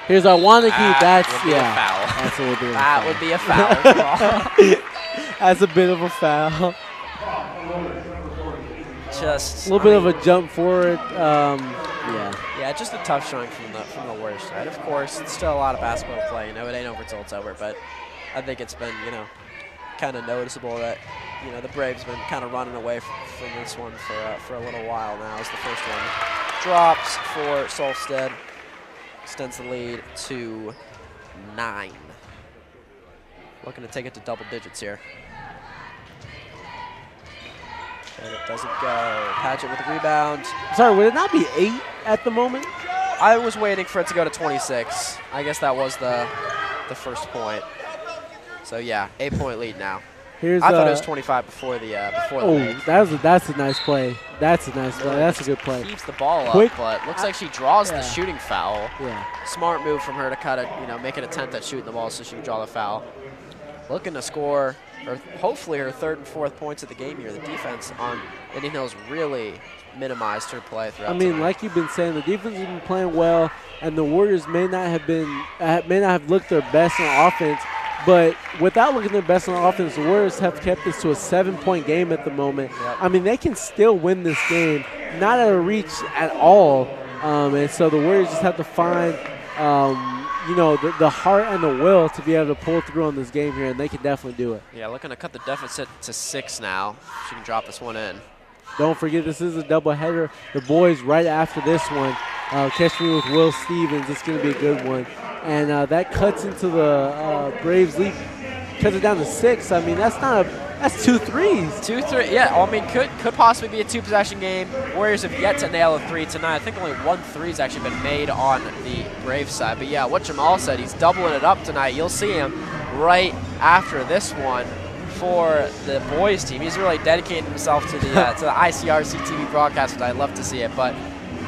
Here's our Wanagi. That's a little bit of a foul. That would be a foul. That's a bit of a foul. Just a little bit of a jump forward. Yeah, just a tough showing from the Warriors side. Of course, it's still a lot of basketball to play. You know, it ain't over until it's over. But I think it's been, you know, kind of noticeable that, you know, the Braves been kind of running away from this one for a little while now. As the first one drops for Solstead, extends the lead to 9. Looking to take it to double digits here. And it doesn't go. Paget with the rebound. Sorry, would it not be 8 at the moment? I was waiting for it to go to 26. I guess that was the first point. So yeah, 8-point lead now. I thought it was 25 before the that's a nice play. That's a nice play. That's a good play. Keeps the ball Quick. up, but looks like she draws the shooting foul. Yeah. Smart move from her to cut it, you know, make an attempt at shooting the ball so she can draw the foul. looking to score, or hopefully her third and fourth points of the game here. The defense on Indian Hills really minimized her play throughout. I mean, tonight. like you've been saying, the defense has been playing well, and the Warriors may not have looked their best on offense. But without looking their best on offense, the Warriors have kept this to a 7-point game at the moment. Yep. I mean, they can still win this game, not out of reach at all. And so the Warriors just have to find, the heart and the will to be able to pull through on this game here, and they can definitely do it. Yeah, looking to cut the deficit to 6 now. She can drop this one in. Don't forget, this is a doubleheader. The boys right after this one. Catch Me with Will Stevens. It's going to be a good one. And that cuts into the Braves lead, cuts it down to 6. I mean, that's 2 threes. 2 3, yeah. I mean, could possibly be a 2-possession game. Warriors have yet to nail a 3 tonight. I think only 1 3 has actually been made on the Braves side. But yeah, what Jamal said, he's doubling it up tonight. You'll see him right after this one for the boys team. He's really dedicating himself to the ICRC-TV broadcast, and I love to see it. But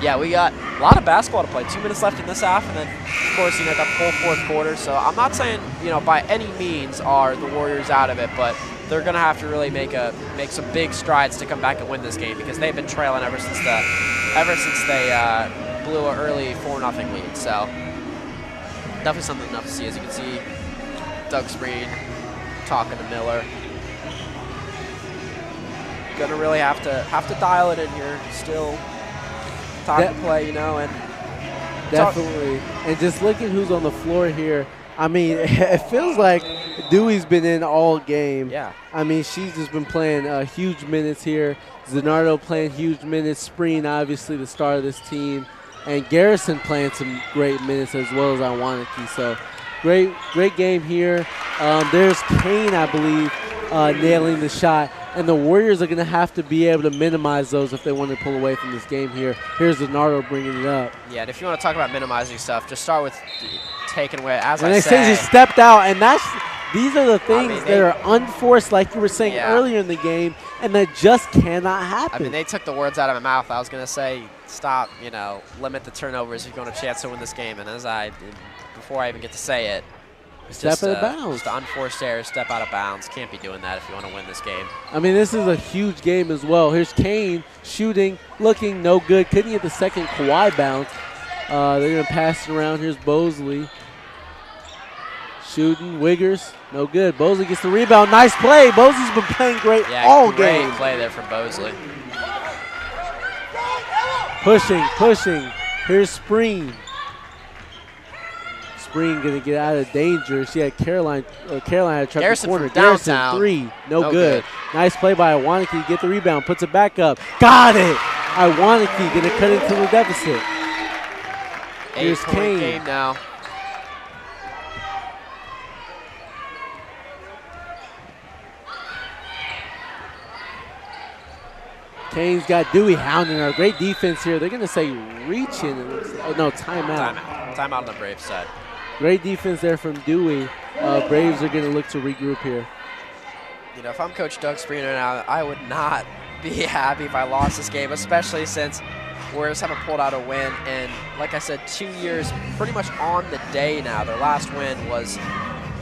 yeah, we got a lot of basketball to play. 2 minutes left in this half, and then, of course, got the whole fourth quarter. So I'm not saying, by any means are the Warriors out of it, but they're going to have to really make some big strides to come back and win this game, because they've been trailing ever since they blew an early 4-0 lead. So definitely something enough to see. As you can see, Doug Spreen talking to Miller. Gonna really have to dial it in here. Still time to play, and definitely. And just looking who's on the floor here, I mean, it feels like Dewey's been in all game. Yeah. I mean, she's just been playing huge minutes here. Zanardo playing huge minutes. Spreen, obviously, the star of this team. And Garrison playing some great minutes as well as Iwaniki. So great game here. There's Kane, I believe, nailing the shot. And the Warriors are going to have to be able to minimize those if they want to pull away from this game here. Here's Zanardo bringing it up. Yeah, and if you want to talk about minimizing stuff, just start with taking away, as and I say. say. She stepped out, and these are the things that are unforced, like you were saying Yeah. earlier in the game, and that just cannot happen. I mean, they took the words out of my mouth. I was going to say, stop, limit the turnovers if you're going to chance to win this game. And before I even get to say it, it's Step out of bounds. Just an unforced error, step out of bounds. Can't be doing that if you want to win this game. I mean, this is a huge game as well. Here's Kane shooting, looking no good. Couldn't get the second Kawhi bounce. They're going to pass it around. Here's Bosley. Shooting, Wiggers, no good. Bosley gets the rebound. Nice play. Bosley's been playing great all great game. Play there from Bosley. Pushing. Here's Spreen. Spreen going to get out of danger. She had Caroline had trapped the Garrison corner. from downtown. Garrison, 3, no good. Nice play by Iwaniki. Get the rebound, puts it back up. Got it. Iwaniki going to cut into the deficit. Here's 8-point Kane. game now. Kane's got Dewey hounding her. Great defense here. They're going to say reaching. Oh, no, timeout. Timeout on the Braves side. Great defense there from Dewey. Braves are going to look to regroup here. If I'm Coach Doug Spreen right now, I would not be happy if I lost this game, especially since Warriors haven't pulled out a win. And like I said, 2 years pretty much on the day now. Their last win was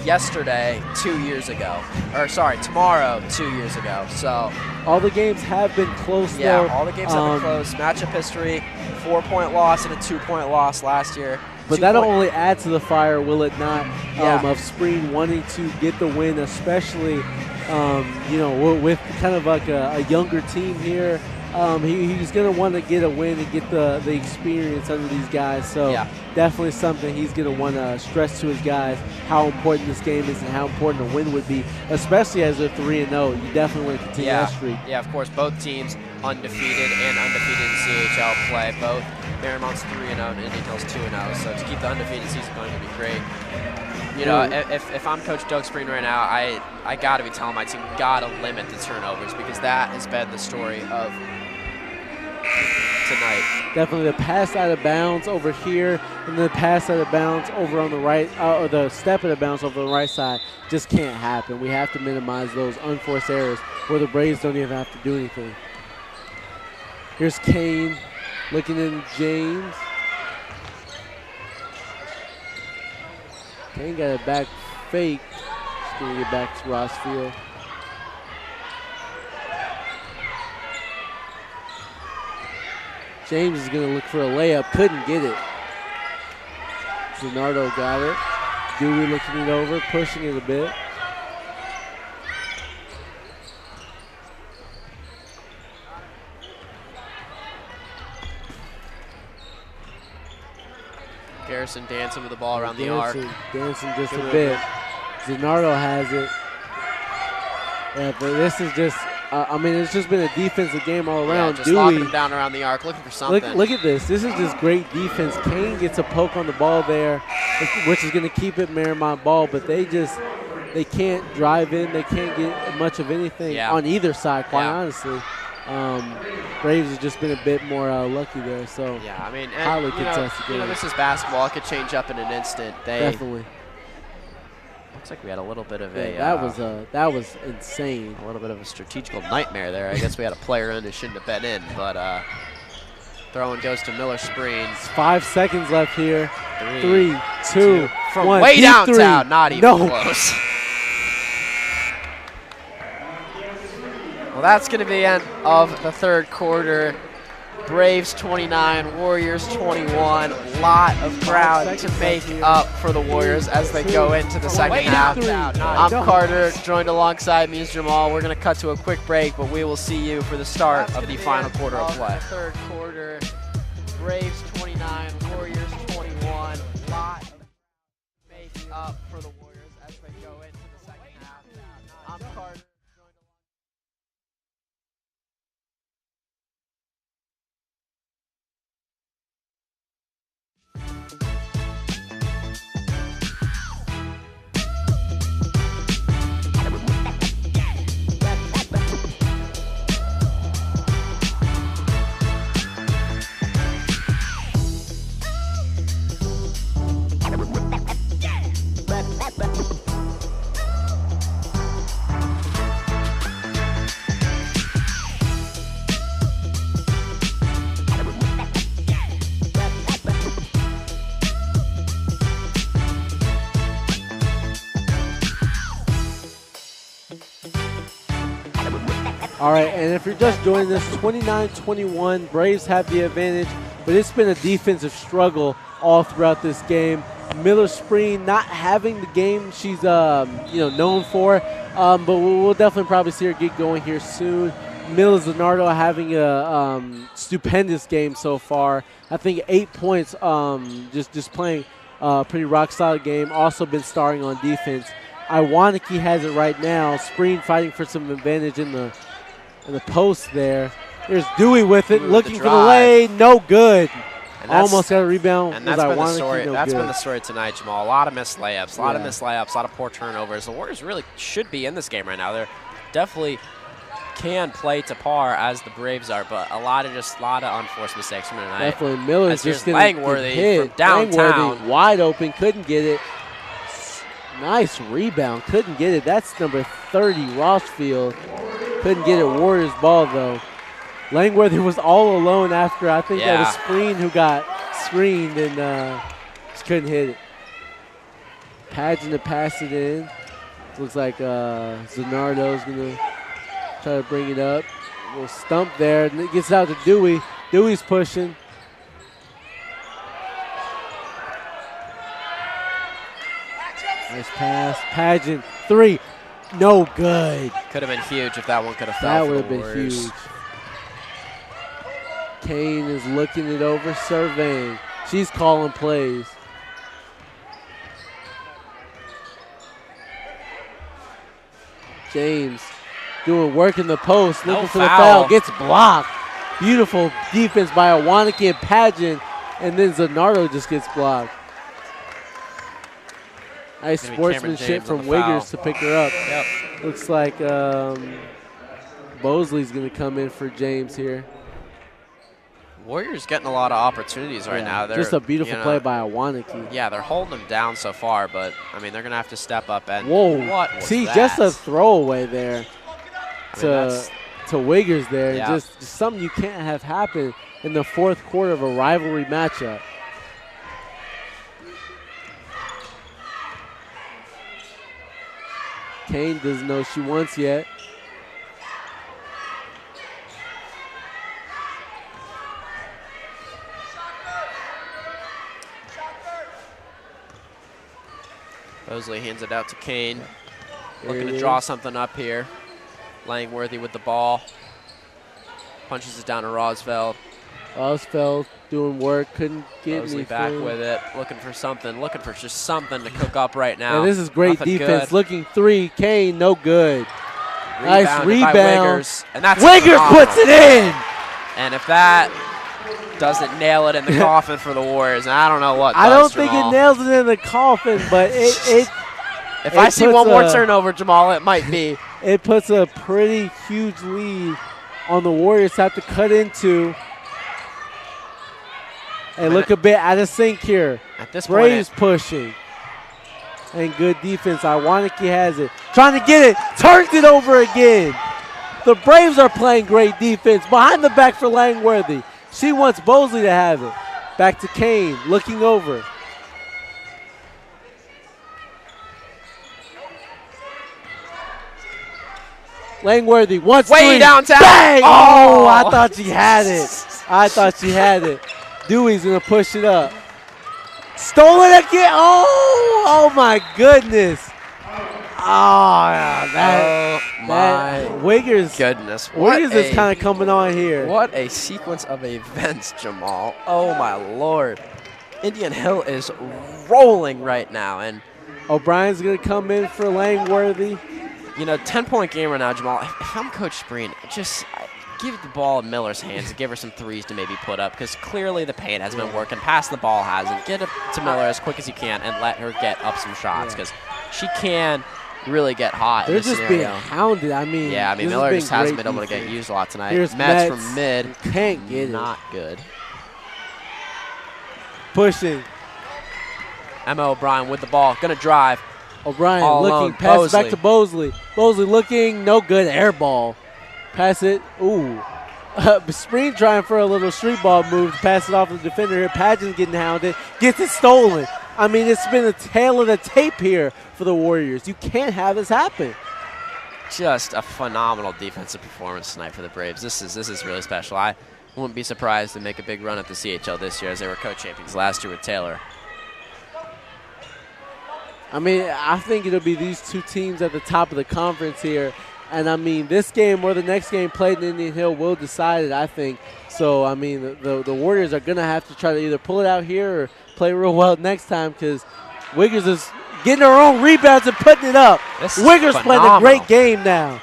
yesterday, 2 years ago. Or sorry, tomorrow, 2 years ago. So all the games have been close, yeah, though. all the games have been close. Matchup history, 4-point loss and a 2-point loss last year. But that'll only add to the fire, will it not, Yeah. of Spreen wanting to get the win, especially, with kind of like a younger team here. He's going to want to get a win and get the experience under these guys. So definitely something he's going to want to stress to his guys how important this game is and how important a win would be, especially as they're 3-0. You definitely want to continue that streak. Yeah, of course, both teams undefeated in CHL play. Both Mariemont's 3-0 and Indian Hills 2-0. So to keep the undefeated season going would be great. If I'm Coach Doug Spreen right now, I got to be telling my team, got to limit the turnovers, because that has been the story of tonight. Definitely the pass out of bounds over here, and the pass out of bounds over on the right, or the step out of bounds over the right side just can't happen. We have to minimize those unforced errors where the Braves don't even have to do anything. Here's Kane looking in James. Kane got a back fake. going to get back to Ross Field. James is going to look for a layup. Couldn't get it. Zanardo got it. Dewey looking it over, pushing it a bit. Garrison dancing with the ball around the arc. Dancing just a bit. Zanardo has it. Yeah, but this is just, I mean, it's just been a defensive game all around. Yeah, just Dewey, locking him down around the arc, looking for something. look at this. This is just great defense. Kane gets a poke on the ball there, which is going to keep it Mariemont ball, but they can't drive in. They can't get much of anything on either side, quite honestly. Braves has just been a bit more lucky there. So yeah, I mean, highly contested game. This is basketball. It could change up in an instant. Definitely. Looks like we had a little bit of that was insane. A little bit of a strategical nightmare there. I guess we had a player in who shouldn't have been in, but throw-in goes to Miller Springs. 5 seconds left here. 3, 2, from 1. way downtown. Three. Not even close. Well, that's going to be the end of the third quarter. Braves 29, Warriors 21. Lot of ground to make up for the Warriors as they go into the second half. I'm Carter, joined alongside me is Jamal. We're going to cut to a quick break, but we will see you for the start of the final quarter of play. Third quarter, Braves 29, Warriors 21. Lot of make up for the Warriors as they go into the second half. I'm Carter. All right, and if you're just joining us, 29-21, Braves have the advantage, but it's been a defensive struggle all throughout this game. Miller Spreen not having the game she's known for, but we'll definitely probably see her get going here soon. Miller Zanardo having a stupendous game so far. I think 8 points, just playing a pretty rock solid game. Also been starring on defense. Iwaniki has it right now. Spreen fighting for some advantage in the post there. There's Dewey with it, looking for the lay, no good. Almost got a rebound. And that's been the story. That's been the story tonight, Jamal. A lot of missed layups, a lot of poor turnovers. The Warriors really should be in this game right now. They're definitely can play to par as the Braves are, but a lot of unforced mistakes from tonight. Definitely, Miller's just getting Langworthy hit. from downtown, Langworthy wide open, couldn't get it. Nice rebound, couldn't get it. That's number 30, Rossfield. Couldn't get it. Warriors ball though. Langworthy was all alone after I think that was Spreen who got screened and just couldn't hit it. Pageant to pass it in. Looks like Zanardo's gonna try to bring it up. A little stump there, and it gets out to Dewey. Dewey's pushing. Nice pass. Pageant, 3. No good. Could have been huge if that one could have fell. That would have been huge. Kane is looking it over, surveying. She's calling plays. James doing work in the post, looking for the foul, gets blocked. Beautiful defense by Iwaniki and Pageant, and then Zanardo just gets blocked. Nice sportsmanship from Wiggers to pick her up. Yep. Looks like Bosley's going to come in for James here. Warriors getting a lot of opportunities right now. They're, just a beautiful play by Iwaniki. Yeah, they're holding them down so far, but, I mean, they're going to have to step up. And whoa. What was See, that? just a throwaway there to Wiggers there. Yeah. Just something you can't have happen in the fourth quarter of a rivalry matchup. Kane doesn't know she wants yet. Mosley hands it out to Kane. Looking to draw something up here. Langworthy with the ball. Punches it down to Rosfeld. Rosfeld doing work, couldn't get Mosley anything. back with it, looking for something, looking for just something to cook up right now. And this is great Nothing defense. good. Looking three, Kane, no good. Nice Rebounded by rebound. Wiggers, and that's Wiggers phenomenal. puts it in. And if that doesn't nail it in the coffin for the Warriors, I don't know what does, I don't think Jamal. it nails it in the coffin, but If I see one more turnover, Jamal, it might be. It puts a pretty huge lead on the Warriors to have to cut into. And look a bit out of sync here. At this Braves point, pushing. And good defense. Iwaniki has it. Trying to get it. Turns it over again. The Braves are playing great defense. Behind the back for Langworthy. She wants Bosley to have it. Back to Kane. Looking over. Langworthy wants way three. downtown. Bang! Oh, I thought she had it. I thought she had it. Dewey's going to push it up. Stolen again. Oh my goodness. my Wiggers. goodness. Wiggers is kind of coming on here. What a sequence of events, Jamal. Oh, my Lord. Indian Hill is rolling right now. And, O'Brien's going to come in for Langworthy. you know, 10-point game right now, Jamal. If I'm Coach Spreen, just give the ball in Miller's hands and give her some threes to maybe put up, because clearly the paint has been working. Pass the ball hasn't. Get it to Miller as quick as you can and let her get up some shots, because she can really get hot. They're in this just scenario. being hounded. I mean, Yeah, I mean, this Miller has just been hasn't great been able to get defense. used a lot tonight. Here's Mets Mets. from mid. Can't get Not good. Pushing. Emma O'Brien with the ball. Going to drive. O'Brien All looking. alone. Pass it back Bosley. to Bosley. Bosley looking. No good. Air ball. Pass it. Ooh. Spreen trying for a little street ball move to pass it off to the defender here. Pageant's getting hounded. Gets it stolen. I mean, it's been a tale of the tape here for the Warriors. You can't have this happen. Just a phenomenal defensive performance tonight for the Braves. This is really special. I wouldn't be surprised to make a big run at the CHL this year, as they were co-champions last year with Taylor. I mean, I think it'll be these two teams at the top of the conference here. And, I mean, this game or the next game played in Indian Hill will decide it, I think. So, I mean, the Warriors are going to have to try to either pull it out here or play real well next time, because Wiggers is getting her own rebounds and putting it up. Wiggers playing a great game now.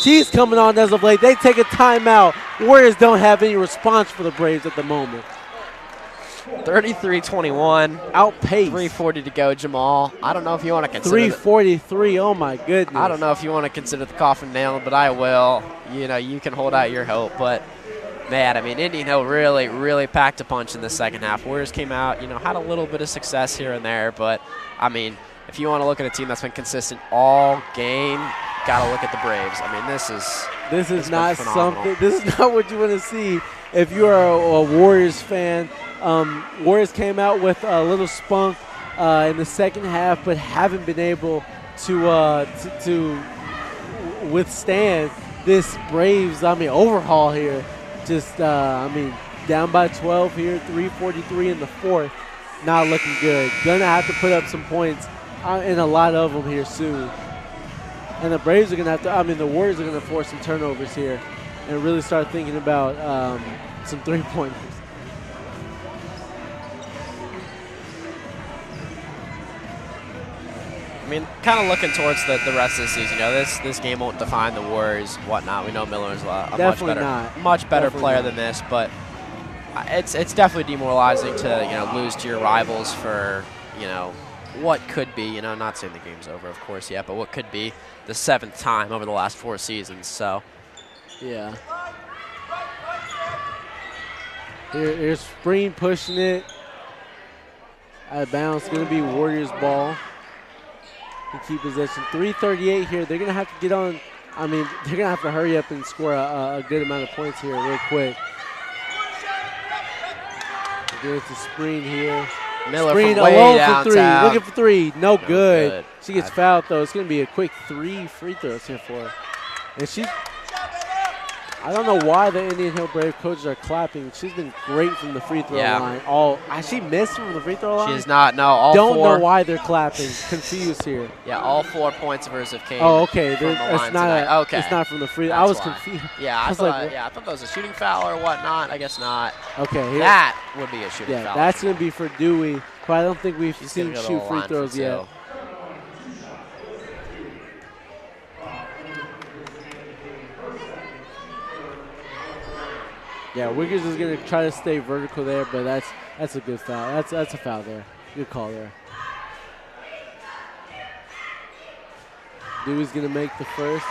She's coming on as of late. They take a timeout. Warriors don't have any response for the Braves at the moment. 33-21. Outpaced. 3:40 to go, Jamal. I don't know if you want to consider 3:43. Oh, my goodness. I don't know if you want to consider the coffin nailed, but I will. You know, you can hold out your hope. But, man, I mean, Indian Hill really, really packed a punch in the second half. Warriors came out, you know, had a little bit of success here and there. But, I mean, if you want to look at a team that's been consistent all game, got to look at the Braves. I mean, this is not phenomenal. something. This is not what you want to see if you are a Warriors fan. Warriors came out with a little spunk in the second half, but haven't been able to withstand this Braves, overhaul here. Just, down by 12 here, 3:43 in the fourth. Not looking good. Gonna have to put up some points, and a lot of them here soon. And the Braves are gonna have to, the Warriors are gonna force some turnovers here and really start thinking about some three-pointers. I mean, kind of looking towards the rest of the season. You know, this game won't define the Warriors, whatnot. We know Miller's a much better player than this, but it's definitely demoralizing to lose to your rivals for what could be not saying the game's over, of course, yet, but what could be the 7th time over the last 4 seasons. So, yeah. Here's Spreen pushing it out of bounds. Going to be Warriors ball. Key possession. 3:38 here. They're going to have to get on. They're going to have to hurry up and score a good amount of points here real quick. Give it to Spreen here. Miller Spreen from way alone downtown. for three. Looking for three. No good. good. She gets fouled, though. It's going to be a quick 3 free throws here for her. And she's – I don't know why the Indian Hill Brave coaches are clapping. She's been great from the free throw line. Has she missed from the free throw line? She has not. No, all Don't four. know why they're clapping. Confused here. Yeah, all 4 points of hers have came. Oh, okay. From the line It's not. okay. It's not from the free. That's I was why. confused. Yeah, I thought. thought that was a shooting foul or whatnot. I guess not. Okay. Here, That would be a shooting yeah, foul. that's gonna be for Dewey. But I don't think we've She's seen gonna go to shoot the free line throws for yet. 2. Yeah, Wiggers is gonna try to stay vertical there, but that's a good foul. That's a foul there. Good call there. Dewey's gonna make the first.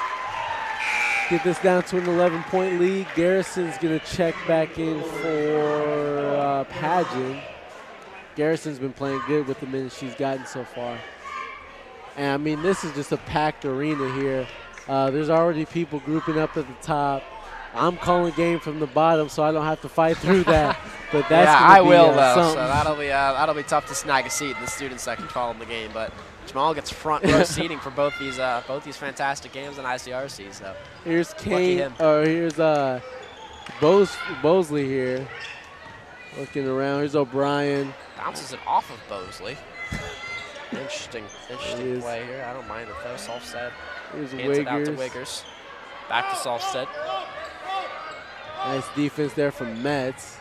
Get this down to an 11-point lead. Garrison's gonna check back in for Pageant. Garrison's been playing good with the minutes she's gotten so far. And I mean, this is just a packed arena here. There's already people grouping up at the top. I'm calling game from the bottom, so I don't have to fight through that. But that's I gonna be, will though. something. So that'll be tough to snag a seat in the students section following the game. But Jamal gets front row seating for both these fantastic games in ICRC. So Here's lucky Kane. him. Here's Bosley here, looking around. Here's O'Brien. Bounces it off of Bosley. Interesting is. play here. I don't mind it though. Solstead Here's hands it out to Wiggers. Wiggers. Back to Solstead. Nice defense there from Mets.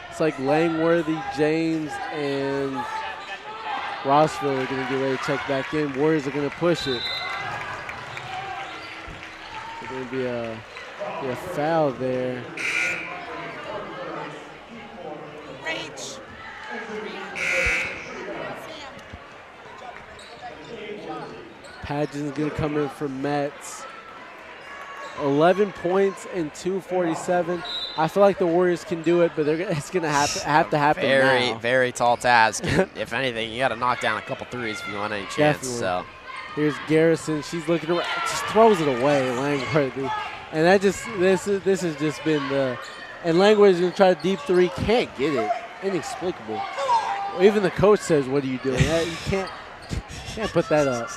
It's like Langworthy, James, and Rossville are going to get ready to check back in. Warriors are going to push it. There's going to be a foul there. Pageant's going to come in for Mets. 11 points and 2:47. I feel like the Warriors can do it, but it's going to have to happen now. Very tall task. If anything, you got to knock down a couple threes if you want any chance. Definitely. So Here's Garrison. She's looking around, just throws it away, Langworthy. And this has just been the – and Langworthy's going to try a deep three. Can't get it. Inexplicable. Even the coach says, what are you doing? You can't put that up.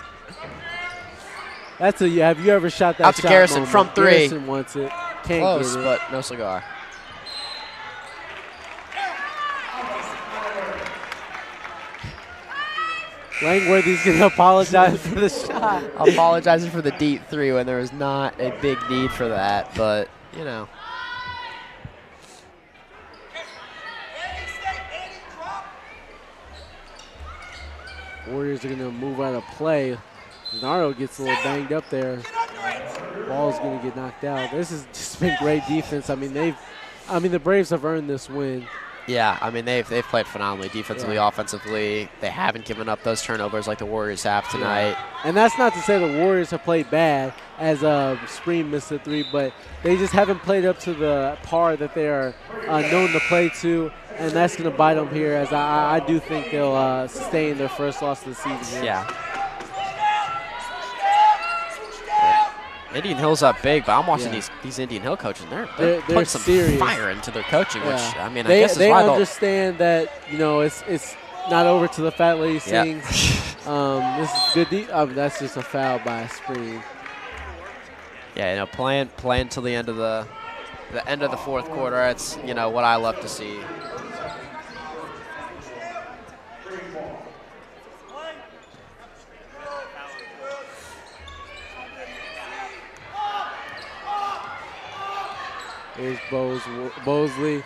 Have you ever shot that out to shot Garrison moment? from 3. Garrison wants it. Can't Close, get it. but no cigar. Langworthy's going to apologize for the shot. Apologizing for the deep 3 when there was not a big need for that, but, you know. Warriors are going to move out of play. Nardo gets a little banged up there. Ball's going to get knocked out. This has just been great defense. I mean, the Braves have earned this win. Yeah, I mean, they've played phenomenally defensively, offensively. They haven't given up those turnovers like the Warriors have tonight. Yeah. And that's not to say the Warriors have played bad, as Spreen missed a 3, but they just haven't played up to the par that they are known to play to, and that's going to bite them here, as I do think they'll sustain their first loss of the season here. Yeah. Indian Hill's up big, but I'm watching these Indian Hill coaches, and they're putting some serious fire into their coaching, which, I mean, I they, guess is they why understand that, it's not over to the fat lady sings. This is good. That's just a foul by Spreen. Yeah, playing till the end of the fourth quarter. That's what I love to see. Here's Bosley.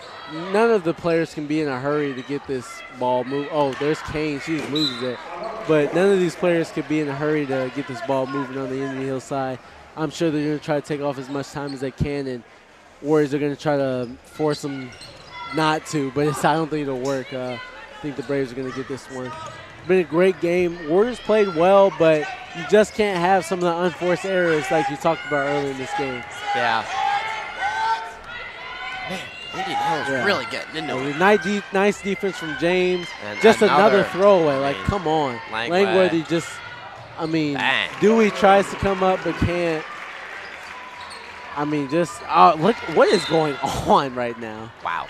None of the players can be in a hurry to get this ball moved. Oh, there's Kane. She just loses it. But none of these players could be in a hurry to get this ball moving on the Indian Hill side. I'm sure they're going to try to take off as much time as they can, and Warriors are going to try to force them not to, but I don't think it'll work. I think the Braves are going to get this one. Been a great game. Warriors played well, but you just can't have some of the unforced errors like you talked about earlier in this game. Yeah. Man, Indian Hill's really getting into it. Nice defense from James. And just another throwaway. Like, I mean, come on. Langworthy just, bang. Dewey tries to come up but can't. I mean, just look what is going on right now. Wow.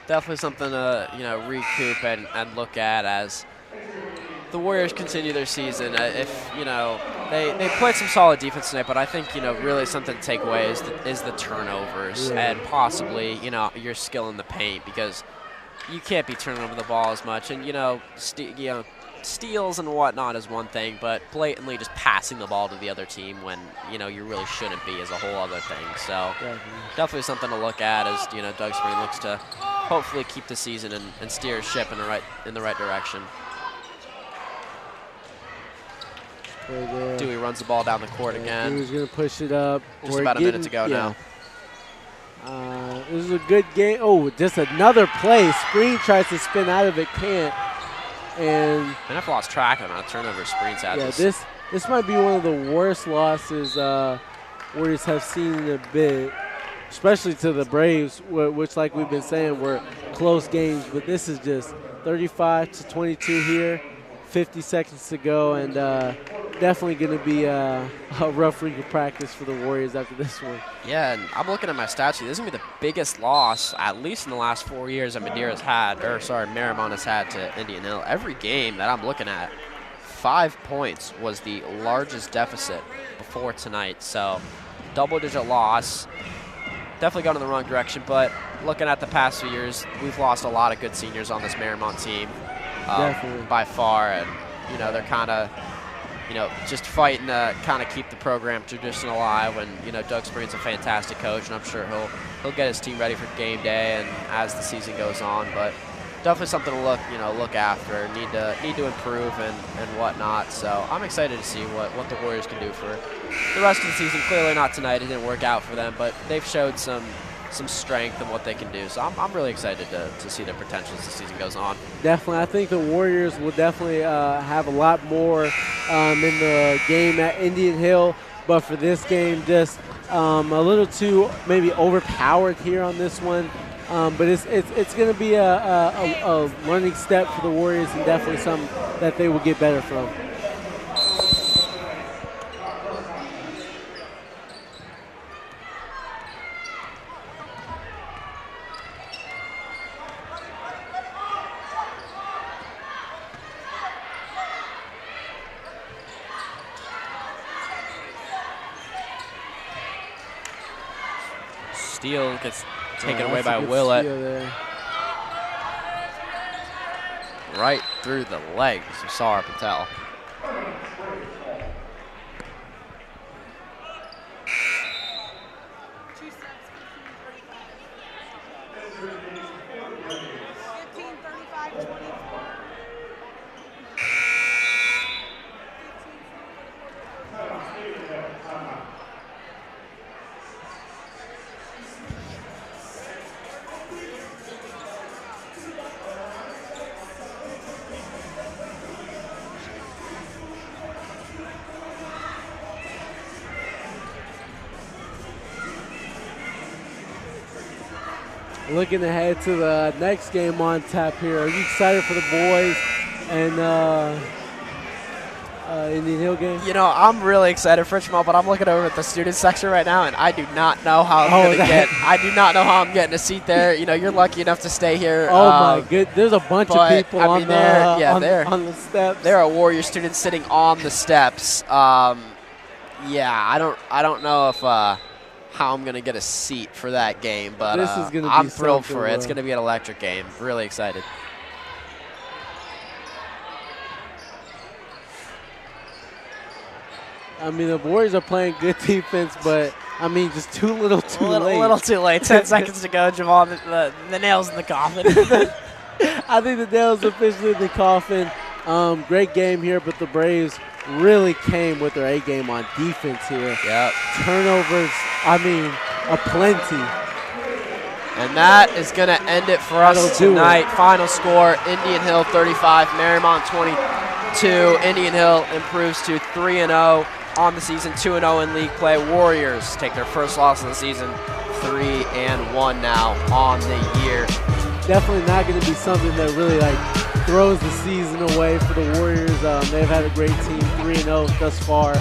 Definitely something to, you know, recoup and look at as the Warriors continue their season. If, you know, they played some solid defense tonight, but I think, you know, really something to take away is the turnovers and possibly, you know, your skill in the paint, because you can't be turning over the ball as much. And, you know, steals and whatnot is one thing, but blatantly just passing the ball to the other team when, you know, you really shouldn't be is a whole other thing. So definitely something to look at as, you know, Doug Spring looks to hopefully keep the season and steer his ship in the right direction. Dewey runs the ball down the court again. Dewey's going to push it up. Just about a minute to go now. This is a good game. Oh, just another play. Screen tries to spin out of it, can't. And I've lost track of the amount of turnover Springs had. Yeah, this might be one of the worst losses Warriors have seen in a bit, especially to the Braves, which, like we've been saying, were close games. But this is just 35-22 here, 50 seconds to go, and definitely going to be a rough week of practice for the Warriors after this one. Yeah, and I'm looking at my stats here. This is going to be the biggest loss, at least in the last 4 years, that Mariemont has had to Indian Hill. Every game that I'm looking at, 5 points was the largest deficit before tonight. So double-digit loss. Definitely gone in the wrong direction, but looking at the past few years, we've lost a lot of good seniors on this Mariemont team by far, and, you know, they're kind of, you know, just fighting to kind of keep the program tradition alive. And, you know, Doug Spring's a fantastic coach, and I'm sure he'll get his team ready for game day and as the season goes on. But definitely something to look after, need to improve and whatnot. So I'm excited to see what the Warriors can do for the rest of the season. Clearly not tonight; it didn't work out for them, but they've showed some strength in what they can do. So I'm really excited to see their potential as the season goes on. Definitely. I think the Warriors will definitely have a lot more in the game at Indian Hill. But for this game, just a little too maybe overpowered here on this one. But it's going to be a learning step for the Warriors, and definitely something that they will get better from. Steele gets taken away by Willett. Right through the legs of Sar Patel. Looking ahead to the next game on tap here. Are you excited for the boys and Indian Hill game? You know, I'm really excited for Richmond, but I'm looking over at the student section right now, and I do not know how I'm getting a seat there. You know, you're lucky enough to stay here. Oh my good! There's a bunch of people on the steps. There are Warrior students sitting on the steps. Yeah, I don't know if how I'm gonna get a seat for that game, but this is gonna I'm thrilled for it. It's gonna be an electric game. Really excited. I mean, the Warriors are playing good defense, but I mean, just too late. A little too late. 10 seconds to go, Jamal. The nail's in the coffin. I think the nail's officially in the coffin. Great game here, but the Braves really came with their A game on defense here. Yep. Turnovers, I mean, aplenty. And that is going to end it for us tonight. Final score, Indian Hill 35, Mariemont 22. Indian Hill improves to 3-0 on the season, 2-0 in league play. Warriors take their first loss of the season, 3-1 now on the year. Definitely not going to be something that really throws the season away for the Warriors. They've had a great team, 3-0 thus far.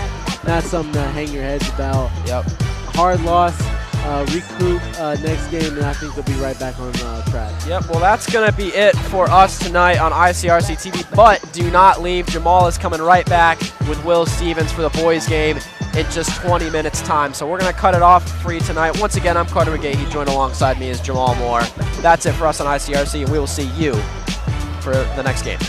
Not something to hang your heads about. Yep. Hard loss, recoup next game, and I think they'll be right back on track. Yep, well that's going to be it for us tonight on ICRC-TV, but do not leave. Jamal is coming right back with Will Stevens for the boys game in just 20 minutes time. So we're going to cut it off for you tonight. Once again, I'm Carter McGay. He joined alongside me is Jamal Moore. That's it for us on ICRC, and we will see you for the next game.